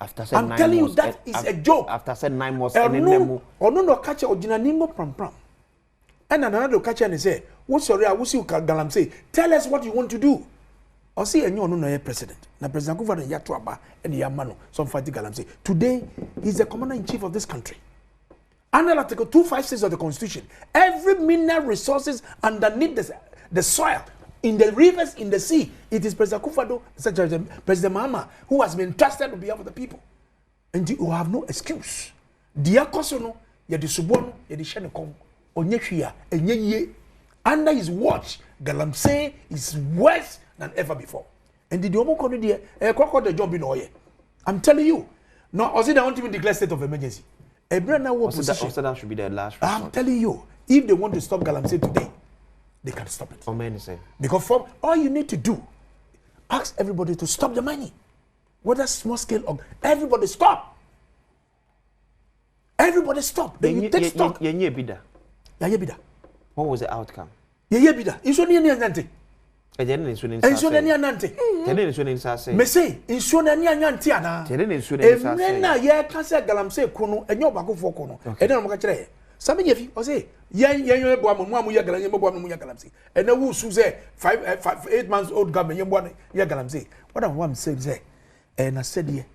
I'm telling you that is a joke. After said 9 months, no catch or Jinaningo pram. And another catcher and say, what's sorry, I will see Galamsey. Tell us what you want to do. Or see a new president. Now President Glover and Yatuaba and Yamano, some fighting Galamsey. Today, he's the commander-in-chief of this country. Under Article 256 of the Constitution, every mineral resources underneath the soil, in the rivers, in the sea, it is President Kufado, President Mahama, who has been trusted on behalf of the people. And you have no excuse. Diakosono, Yadi Subono, Yadi Shenekom, Onyeshia, and Yenye. Under his watch, Galamsey is worse than ever before. And the Omo Kono the job in Oye. I'm telling you. No, also they want to declare state of emergency. That should be their last resort. I'm telling you, if they want to stop Galamsey today, they can stop it. Because from all you need to do, ask everybody to stop the money. Whether small scale or everybody stop. Everybody stop. Then you take stock. What was the outcome? Me say insuone ni anyanti ana emrena ye kase Galamsey kono enyo bakofo kono ene no maka kire same yefi o say ye bo amu ye Galamsey bo amu ye Galamsey ene wu su say 8 months old government ye bo ye Galamsey. What I'm saying say and I said here,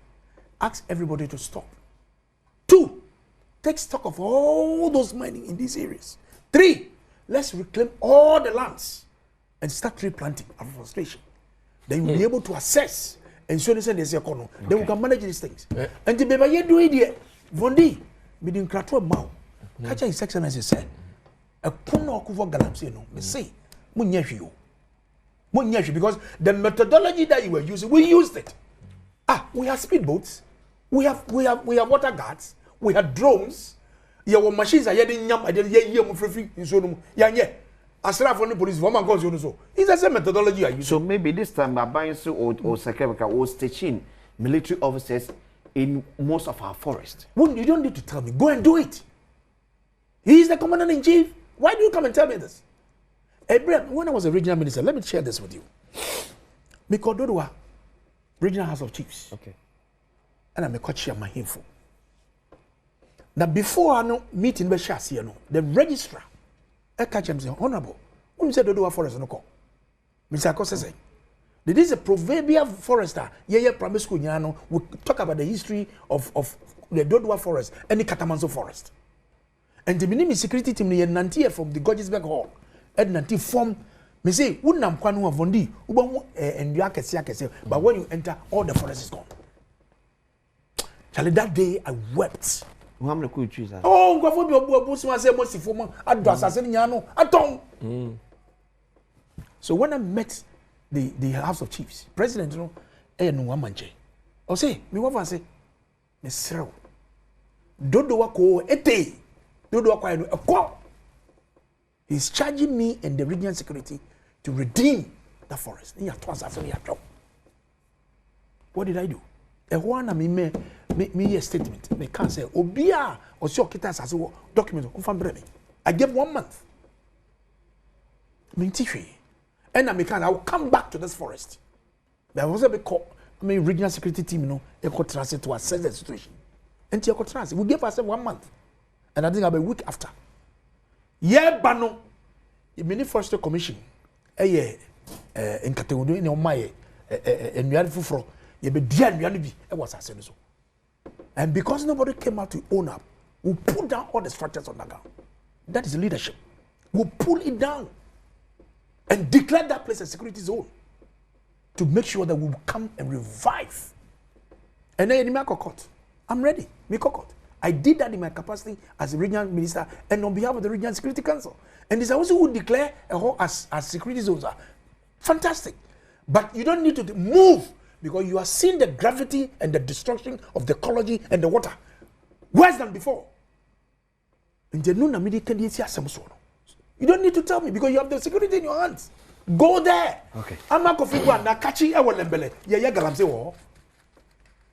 ask everybody to stop. 2, take stock of all those mining in these areas. 3, let's reclaim all the lands and start replanting afforestation. Then you'll be able to assess and show this and this economy. Then we can manage these things. And the baby you do it, Vondi, meaning Krato Mao. Catch his section as you said. A Kuno Kuvo Galamsey, no, say, Munyashu. Because the methodology that you were using, we used it. We have speedboats, we have water guards, we have drones, your machines are yelling yam, I didn't hear you free in Sonum. Yeah. As for the police, woman goes on so. It's the same methodology I use. So maybe this time by buying or secretary or stationing military officers in most of our forest. Well, you don't need to tell me. Go and do it. He is the commander-in-chief. Why do you come and tell me this? Abraham, when I was a regional minister, let me share this with you. Because Dodua, Regional House of Chiefs. Okay. And I'm a coach here, my info. Now, before I know meeting with Shasi, the registrar, I catch him saying, Honorable, when you said Dodua Forest, no call. Mr. Akose say, this is a proverbial forester. Primary school, we talk about the history of the Dodua Forest and the Katamanso Forest. And the minimum security team, the Nantia from the Gorgesburg Hall, and Nanti form. Me say, wouldn't kwanu of Vondi, and you but when you enter, all the forest is gone. Charlie, that day I wept. Oh, so when I met the House of Chiefs, President, I say, me what say, me sero. Dodo wako ete, dodo wako he's charging me and the regional security to redeem the forest. What did I do? A one me a statement. Me can't say Obia or so kitas as a document I gave 1 month. And I will come back to this forest. There was a big call. Regional security team, transit to assess the situation. And transit. We gave ourselves 1 month. And I think about a week after. Yeah, Bano, the Mini Forestry Commission, enkatewodo ne omaye enuan fufuro ye be dia enuan bi e was asase so. And because nobody came out to own up, we put down all the structures on the ground. That is leadership. We pull it down and declare that place a security zone to make sure that we will come and revive. And then in my court, I'm ready. Me court. I did that in my capacity as a regional minister and on behalf of the Regional Security Council. And this also would declare a whole as security zones are fantastic. But you don't need to move because you are seeing the gravity and the destruction of the ecology and the water worse than before. You don't need to tell me because you have the security in your hands. Go there. Okay. I'm not going to catch you. Yeah, Galamsey.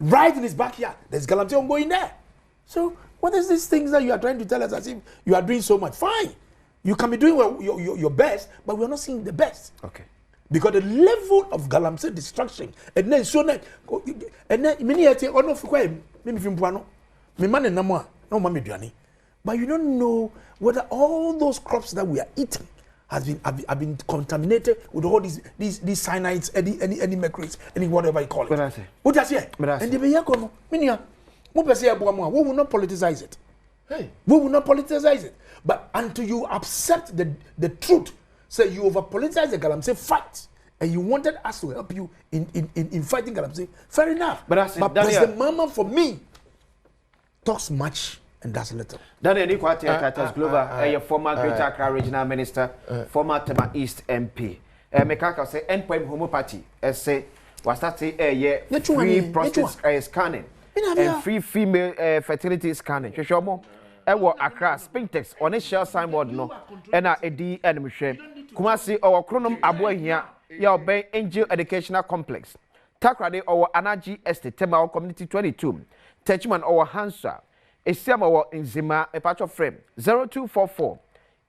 Right in his backyard, there's Galamsey going there. So, what is these things that you are trying to tell us as if you are doing so much? Fine. You can be doing your best, but we're not seeing the best. Okay. Because the level of Galamsey destruction, and then so that, and then many are saying, oh no, for me from Puano, me man and Namwa, no mammy Johnny. But you don't know whether all those crops that we are eating have been contaminated with all these cyanides, any mercuries, any whatever you call it. What I say? And the Beyakono, Minia, we will not politicize it. Hey, we will not politicize it. But until you accept the truth, say you over politicize the Galamsey fight, and you wanted us to help you in fighting Galamsey, fair enough. But President Mama, for me, talks much and does little. Daniel Nikwati, Titus Glover, a former Greater Accra Regional Minister, former Tema East MP. Mekaka say endpoint homeopathy, say was that free prostate scanning and free female fertility scanning. Shoshomo, ewo Accra Spintex on a shell signboard no, and a enemy shame. Kumasi or Chronom Abua here, your Bay Angel Educational Complex. Takrade or Anaji Estate, Tema Community 22. Techman or Hansa. Esiama wa Nzima a patch of frame 0244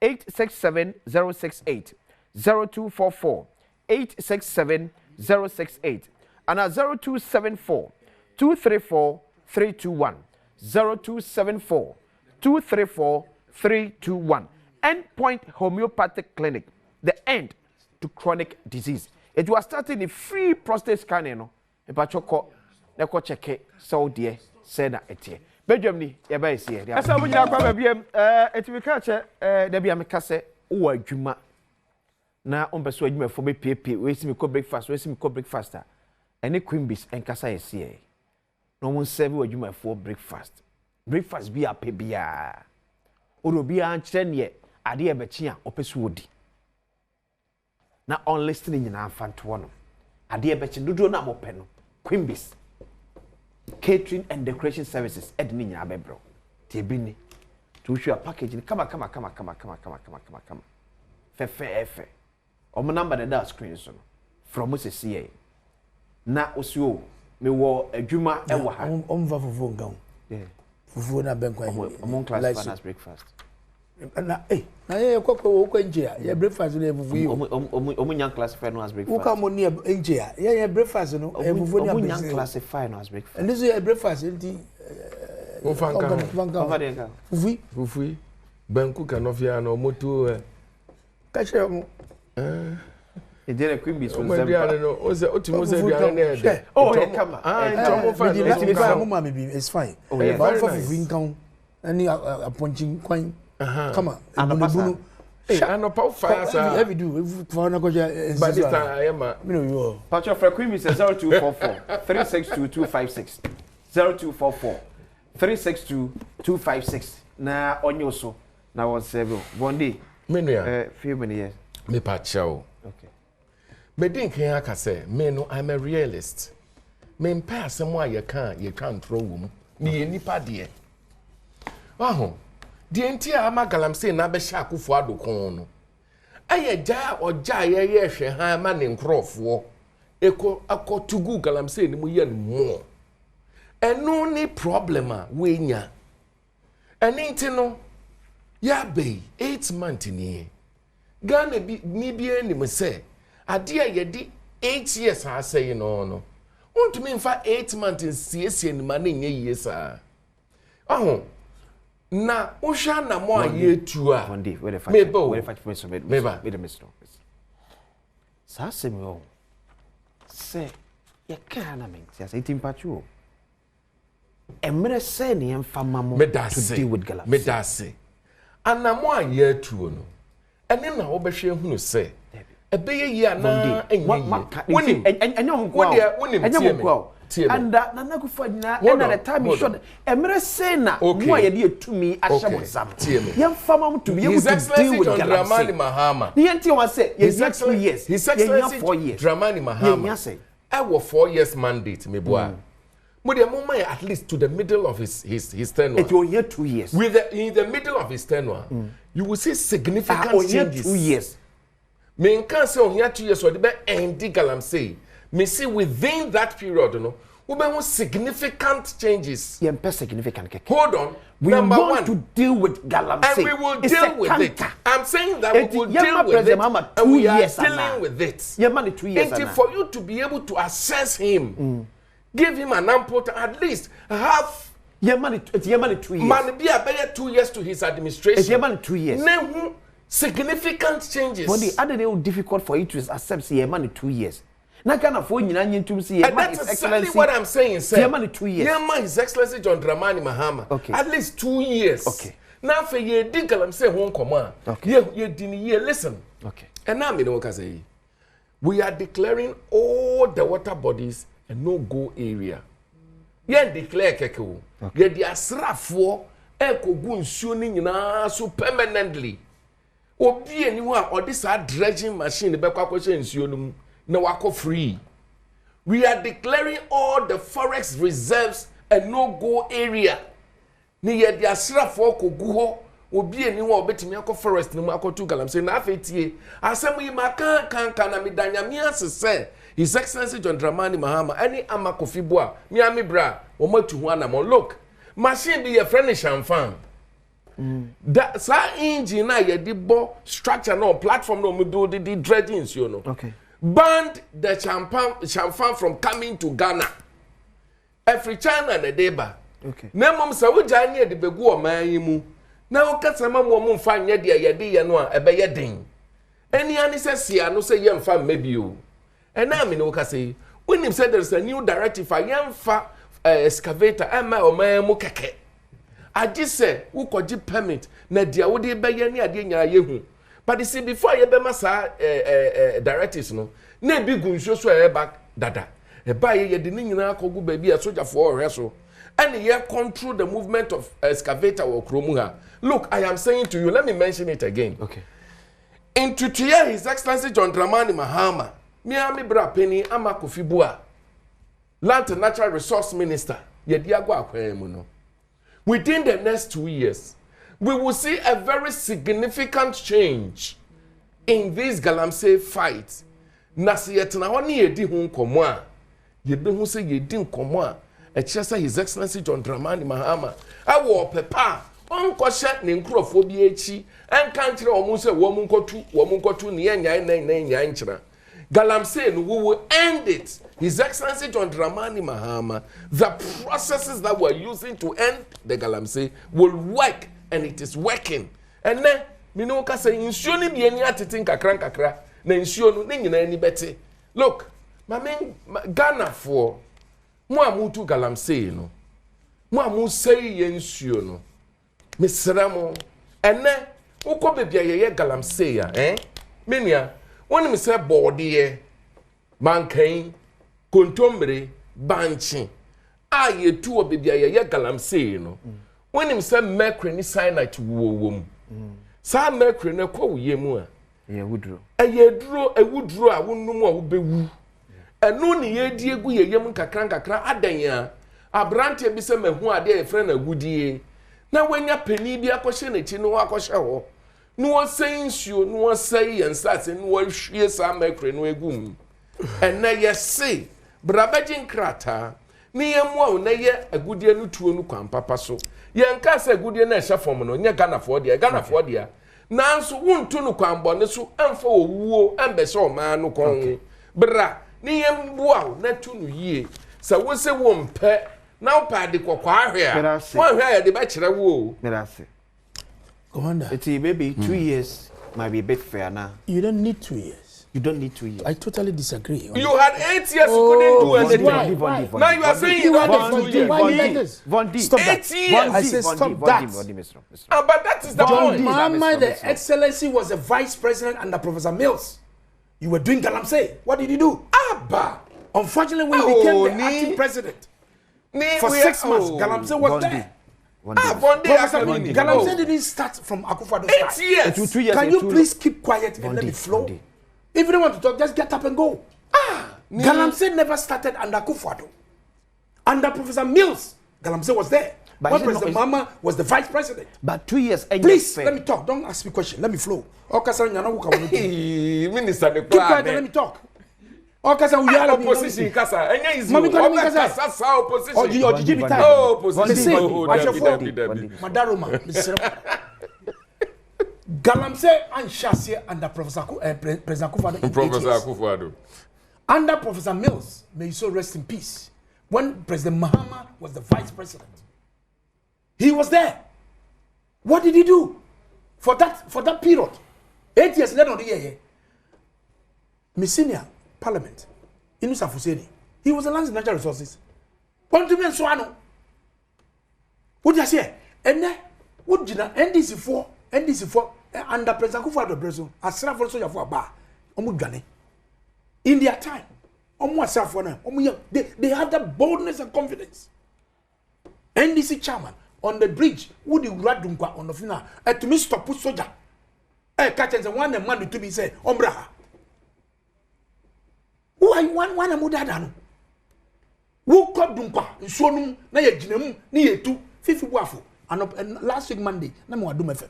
867 068 0244 867 068 and 0274 234 321 0274 234 321. Endpoint Homeopathic Clinic, the end to chronic disease. It was starting a free prostate scanning no a patch of neko check so dear said that Benjamin, ya ba esi e. Asa wo nyina kwa ba biem etimika che da bia meka se wo adwuma na ombeso adwuma fo be piepie we esi me ko breakfast we esi me ko breakfast a ene queen bees enkasa esi e no won serve wo adwuma fo breakfast bi a pe bia oro bia ankyere ne ade e bechi a opeso odi na on listening nyina afanto no ade e bechi dodo na mo pe no queen bees catering and decoration services edni nya abebro tebini to show a package ni kama fe omo number da screen so from us see na osio me wo adwuma e wo ha omva fufu ngan fufu na ben kwa omo class finance breakfast na na ye kokko ko njia ye breakfast no fufu yi omo nya classify no as breakfast uka mo ni njia ye breakfast no fufu ni omo nya classify no as breakfast and this ye breakfast nti ofanka fufu banku kanofia no moto ka share mo Ejere queen bees so zempa no o se otimo se biare na ede come ntomo fa no mama be it's fine but for fufu nkan any aponching kwan come on Anopa fire sir every do for na go but this time I am me know you patch of queen bees 0244 362 256 0244 362 256 na onyoso na won serve bondi me no few many years me pachao okay me din kan aka say me no I'm a realist me mpa asem a ye kan ntro wo mu me ye nipa de waho de enti a ma Galamsey na be hya akofo adokon no aye ja oja ye hwe han ma ne nkrofo eko akotugu Galamsey ni mu ye no mo eno ni problem a we nya enti no ya be 8 months ni Ghana bi ni bi enim se ade a ye di 8 years ha say no untumi mfa 8 months siesie ni ma na nye yie sa aho na usha na mo aye tu a one day where the fact Sasimo say, you can't say, it's impatu. Emre say, ni mfamamo to deal with Galamsey. Medase. And na mo aye tu no. Ene na wo be hwe hu no say. Ebe ye ya na enye. Woni enyo nkwa. And that na nakufa nyina and the time you shot Emre say na mo aye de etumi ahye zam. Yem fama to be able to deal with Galamsey. Mahama. The enti one say His 2 years. His Excellency 4 years. Dramani Mahama. I was 4 years mandate me boy. But the moment at least to the middle of his tenure. It will here 2 years. In the middle of his tenure, you will see significant changes. 2 years. Me can't say on here 2 years or the be endi Galamsey. Me see within that period, we will significant changes. Significant. Hold on. We want to deal with Galamsey. And we will deal with it. I'm saying that we will deal with it. And we are dealing with it. Yeah, 2 years. And for you to be able to assess him, give him an ample at least half. It's 2 years. Man, be a 2 years to his administration. It's 2 years. Now, significant changes. But the other day was difficult for you to accept. See, 2 years. Now, kind of phone you to see. And that's exactly what I'm saying, sir. 2 years. His Excellency John Dramani Mahama. Okay. At least 2 years. Okay. Now, for ye did Galamsey home command. Okay. You didn't hear. Listen. Okay. And now, me know what I say. We are declaring all the water bodies a no-go area. Ye declare keko. Ye di asrafo ekogu nsuo ni nyina so permanently. Obi eniwa or this dredging machine be kwa kwese nsuo no mu na wako free. We are declaring all the forest reserves a no-go area. Ni ye di asrafo kogu ho obi eniwa obetimi akọ forest no mu akọtu Galamsey na afetie asem yi maka kan na medanyame asese His Excellency John Dramani Mahama any amakofibua miami bra omatu ho anamo look machine be your friend Shamfan that sa engine na ye di bo structure no platform no do the dredging you know okay banned the Shamfan from coming to Ghana every China na deba okay na mom sa wo janye de begu o man yi mu na wo kasama mo mfa nya de ye de ye no a ebe ye den any ani se sia no se ye mfa maybe o and now me no say when him said there's a new directive for yamfa excavator ama o man mu keke I just say who could permit na dia wo de be ye ne ade nya ye hu but you see before you be masa directives no na bi gunso so e back dada e ba ye de ni nyina akogu ba bi a soldier for ohwe so and ye control the movement of excavator or kromu ha look I am saying to you let me mention it again okay in Tutuya His Excellency John Dramani Mahama Miami bra penny amakofibua Land and Natural Resource Minister yediago akwemu no within the next 2 years we will see a very significant change in this Galamsey fight na se yetena ho ne yedi hu nkomo a yebehu se yedi nkomo a e kyerese His Excellency John Dramani Mahama awo pepa onkoshe ne nkrofo bi echi enka nkire omu se wo mu nkotu ne nya nkyira Galamsey, we will end it. His Excellency John Dramani Mahama, the processes that we're using to end the Galamsey will work, and it is working. And then, me know ka say insuo ni bi eni atete kakra na insuo no nyina ani bete. Look, mamen Ghana for mo amutu Galamsey no. Mo amu say ye insuo no. Me sramo. Ene, ukọ bebia ye Galamsey ya, Menia when me say body mankan kontombre banchi aye tu obibia ye Galamsey no when me say mercury ni cyanide wo sa mercury na kwa wuye mu a ye wudro ewudro a wonum a wo bewu eno ne ye die gu ye yem kakra adan a abrante bi se mahu ade e frɛ na gudie na wanya pani bi akɔhye na chi no akɔhye ho no one saying you, no one say and starts in one shears are making no egum. And now you say, Brabajin crata, near more, nay a good year no two no come, papa so. Yan cast a good year nesha for no, near Ghana for dear. Now so won't to no come bonesu and for woo and beso man no con. Bra, near wow, not 2 years. So we say one pet now paddy quaquire here. One here the bachelor woo. Commander. It's maybe 2 years might be a bit fair now. You don't need 2 years. You don't need 2 years. I totally disagree. You had 8 years, you couldn't do anything. Why? Now you are saying you don't need 2 years. Why like this? Stop 8 years. I say stop that. But that is the John point. Mahama, the Excellency, was the vice president under Professor Mills. You were doing Galamsey. What did you do? Unfortunately, when he became the acting president, for 6 months, Galamsey was there. Galamsey didn't start from Akufo-Addo. 8 years. 2 years. Can you please keep quiet and let me flow? If you don't want to talk, just get up and go. Galamsey never started under Akufo-Addo. Under Professor Mills, Galamsey was there. But when President Mahama was the vice president. But 2 years. Please, let me talk. Don't ask me question. Let me flow. Minister, keep quiet and let me talk. We are opposition. Opposition. Oh, you give me time. Madaroma. Galamsey and Shasia under Professor President Akufo-Addo. Under Professor Mills, may you so rest in peace. When President Mahama was the vice president, he was there. What did he do for that period? 8 years later on the year, Messinia Parliament, Inusa Fuseni, he was the Lands and Natural Resources. What do you mean, Swano? What do you say? And then, what did NDC4 under President Akufo-Addo Brezo, as Sarah for Soja for a bar, Omugane. In their time, they had that boldness and confidence. NDC chairman on the bridge, would you radunqua on the final? To me, stop put soldier. Catch and one man to be say, Ombra. Who are you one Mudadano? Who called Dumpa, Sonum, Naya Jinum, near 250 waffle, and last week Monday, Namo Dumefe.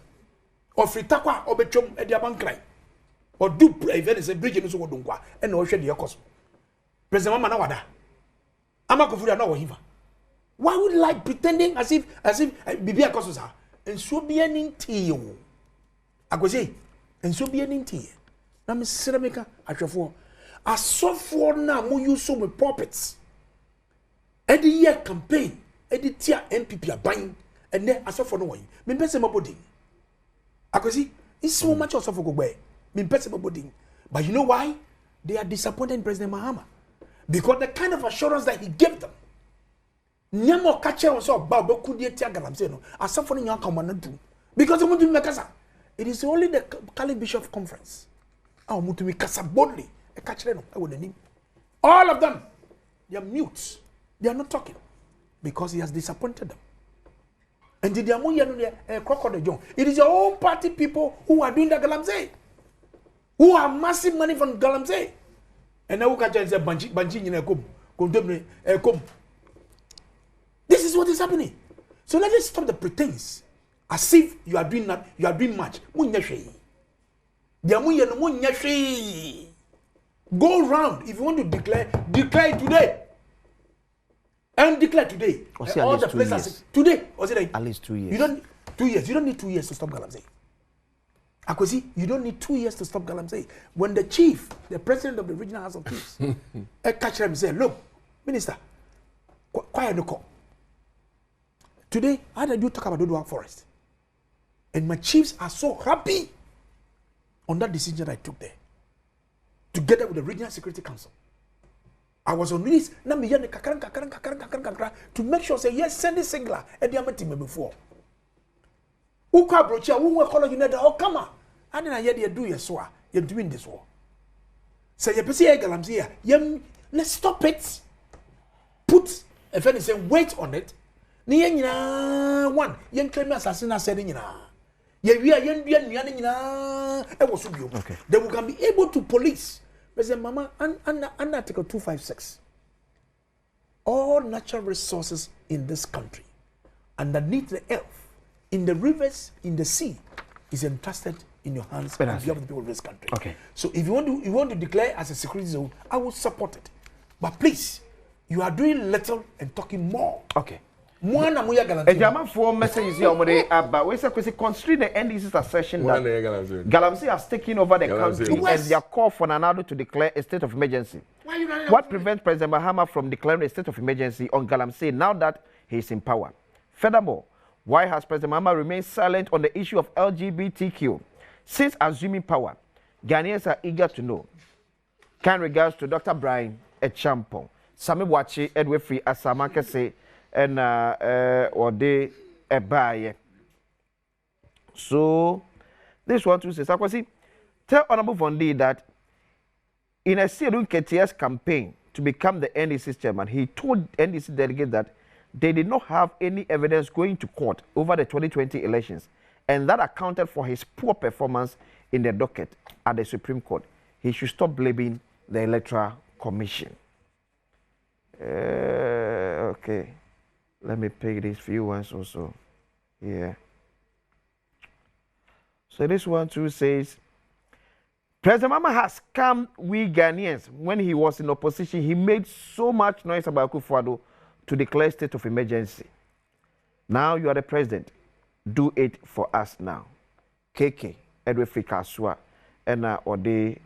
Or Fritakwa, or Bechum, at the Abankrai. Or do event is a bridge in Sodunqua, and no shed your cost. President Manawada. Amakofuda no hiva. Why would you like pretending as if Bibia Kososa and so be an intio? I go say, and so be an intio. Now, Miss Ceramika, at your phone. I saw for now, more use so with puppets. Every year campaign, every tier MPP are buying, and then I saw for no one. Mpensenpensenmu. I go see, it's so much also for go away. Mpensenpensenmu. But you know why? They are disappointed in President Mahama. Because the kind of assurance that he gave them. Nyamo kache also about Bokudi Galamsey no. Asafo no come na do. Because omuntu mi kasa. It is only the Cali Bishop Conference. Omuntu mi kasa boldly. E kache no. All of them, they are mute. They are not talking because he has disappointed them. And the crocodile John. It is your own party people who are doing the Galamsey, who have massive money from Galamsey. And now we can say banji come. This is what is happening. So let us stop the pretense as if you are doing that, you are doing much. Go round. If you want to declare it today. And declare today. All the places today. Or say like, at least 2 years. You don't 2 years. You don't need 2 years to stop Galamsey. Akwesi, you don't need 2 years to stop Galamsey. When the chief, the president of the regional house of chiefs, catch him and say, look, minister, quiet no call. Today, how did you talk about Dodowa Forest? And my chiefs are so happy on that decision I took there, together with the Regional Security Council. I was on this, to make sure, say, yes, send this singular, and the other team before. Who can approach you? Who will call you? Oh, come on. I didn't hear you do your soa. You're doing this war. Say, you see, Galamsey, let's stop it. Put, if anything, weight on it. One, young claim assassin said, okay. Then we can be able to police. President Mama, under Article 256, all natural resources in this country, underneath the earth, in the rivers, in the sea, is entrusted in your hands and the people of this country. Okay. So if you want to declare as a security zone, I will support it. But please, you are doing little and talking more. Okay. A German for messages here, but we say considering the NDC's assertion that Galamsey has taken over the country and their call for Nanado to declare a state of emergency. What prevents President Mahama from declaring a state of emergency on Galamsey now that he is in power? Furthermore, why has President Mahama remained silent on the issue of LGBTQ? Since assuming power, Ghanaians are eager to know. Kind regards to Dr. Brian Echampong. Sami Wachi Edwe Free Asama Kese and Ode Ebaye. So this one to say, Sakwasi, tell Honorable Fondi that in a Sierra KTS campaign to become the NDC chairman, he told NDC delegate that they did not have any evidence going to court over the 2020 elections, and that accounted for his poor performance in the docket at the Supreme Court. He should stop blaming the Electoral Commission. Okay, let me pick these few ones also. Yeah. So this one too says, President Mama has scammed we Ghanaians. When he was in opposition, he made so much noise about Akufo-Addo to declare state of emergency. Now you are the president. Do it for us now. KK, Edwe Frikasua, and Ode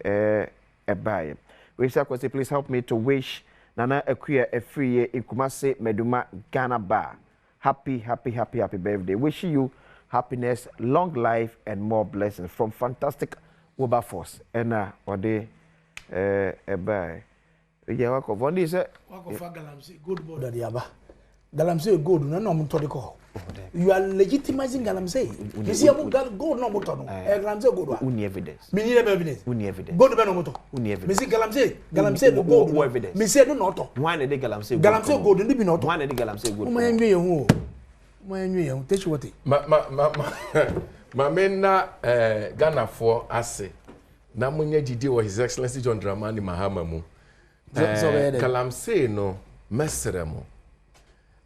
Ebaye. We say, please help me to wish Nana Akuya a free year in Kumasi Meduma Ghana Bar. Happy birthday. Wishing you happiness, long life, and more blessings from fantastic Wilberforce. And Ode Ebaye. Yeah, wako Vondi say wako fa Galamsey good board at Yaba. Galamsey good no mutodiko. You are legitimizing Galamsey. You see about gold no mutono. Galamsey good. Uni evidence. Me need evidence. Uni evidence. Gold be no muto. Uni evidence. Me see Galamsey no gold. No evidence. Me say no noto. Why na dey Galamsey? Galamsey gold ndi bi noto. Why na dey Galamsey gold? Mo enwe ye hu. Mo enwe ye hu. Teach what? Ma mena Ghana for ase. Na munya didi wa His Excellency John Dramani Mahama mu. Galamsey no meseremo.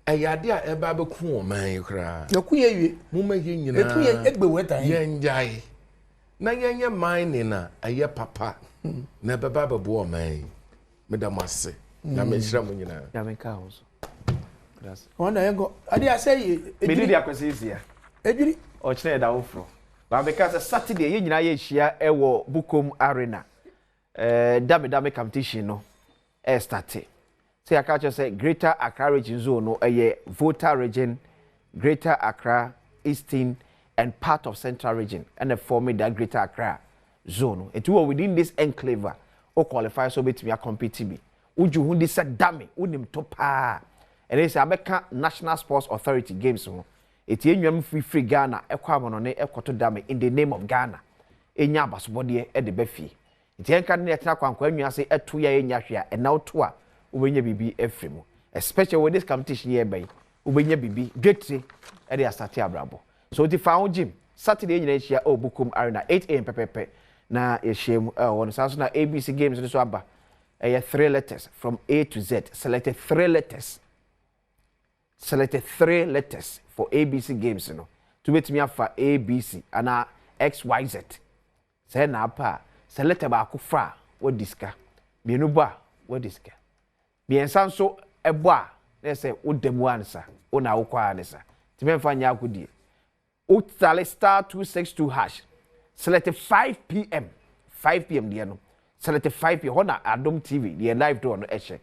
Ayade a eba be ku o man kra. Yoku ye mu ma ye nyina. Etu ye egbe wetan. Ye njai. Na ye mine na aye papa. Na beba be bo o man. Me da mase. Na me hira mu nyina. Ya me ka ho so. Gracias. Wanda yengo. Ade asay me di akwese isia. Ejuri o kire da ofro. Ba because Saturday ye nyina ye hia e wo Bukom Arena. Dame competition no. Started. Say I catch say Greater Accra Region Zone no a voter region, Greater Accra, Eastern, and part of Central Region, and forming that Greater Accra Zone. It was within this enclave or qualify so between a compete be. Uju hundi said damn unim topa. And they say American National Sports Authority games no. It yenyam free Ghana ekwa monone ekoto dame in the name of Ghana. Enya basbody e de befi. It yen kan net na kwankwa anwa say eto ya enya hwea and now to a ubenya bibi efremu. Especially with this competition here by ubenya bibi dwetri e de asate abrabo. So the found gym Saturday nyina hia o Bukom Arena 8 am pepepe na ye shemu won so na ABC games so aba. 3 letters from A to Z. Selected 3 letters. Selected 3 letters for ABC games, you know. To meet me for ABC and XYZ. Say na pa. Select about kufra. What diska? Bienuba. What diska? Bien sanso eboa. Let's say what demu answer. Ona ukwa answer. To me fanya kudi. Utale star 262 hash. Selected 5 p.m. 5 p.m. Diano. Selected 5 p.m. Hona Adom TV. The live draw no eshe.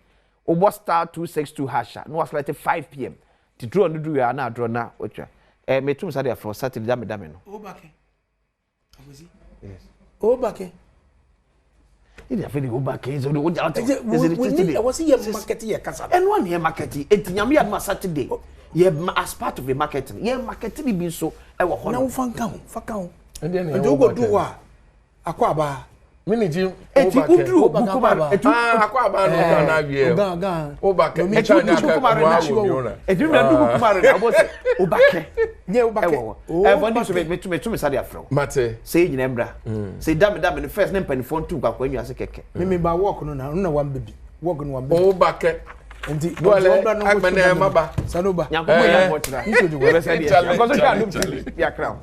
Obo star 262 hash. No selected 5 p.m. To draw no do ya na draw na ocha. Metum sa there from Saturday dame no. Obake. Yes. Obake. It is very Obake. So the what I was here marketing here kasa. And one here marketing. Et nyame adma Saturday. Ye as part of the marketing. Ye marketing bi so e wo ho. Na wo fan kan. And then you go do wa. Akwa ba. Miniji eti udru Bukom etu akwa ba no ka na wie Obake etu du Bukom Arena bo se Obake nye Obake Vondi so me sa dia fro mate say nyina mbra say dame no first na mpani phone tu kwakwa nyu ase keke me ba work no na one baby work no one baby Obake enti agbana maba sanoba nyanko ya motra nso ju we be say dia because you can do ya crown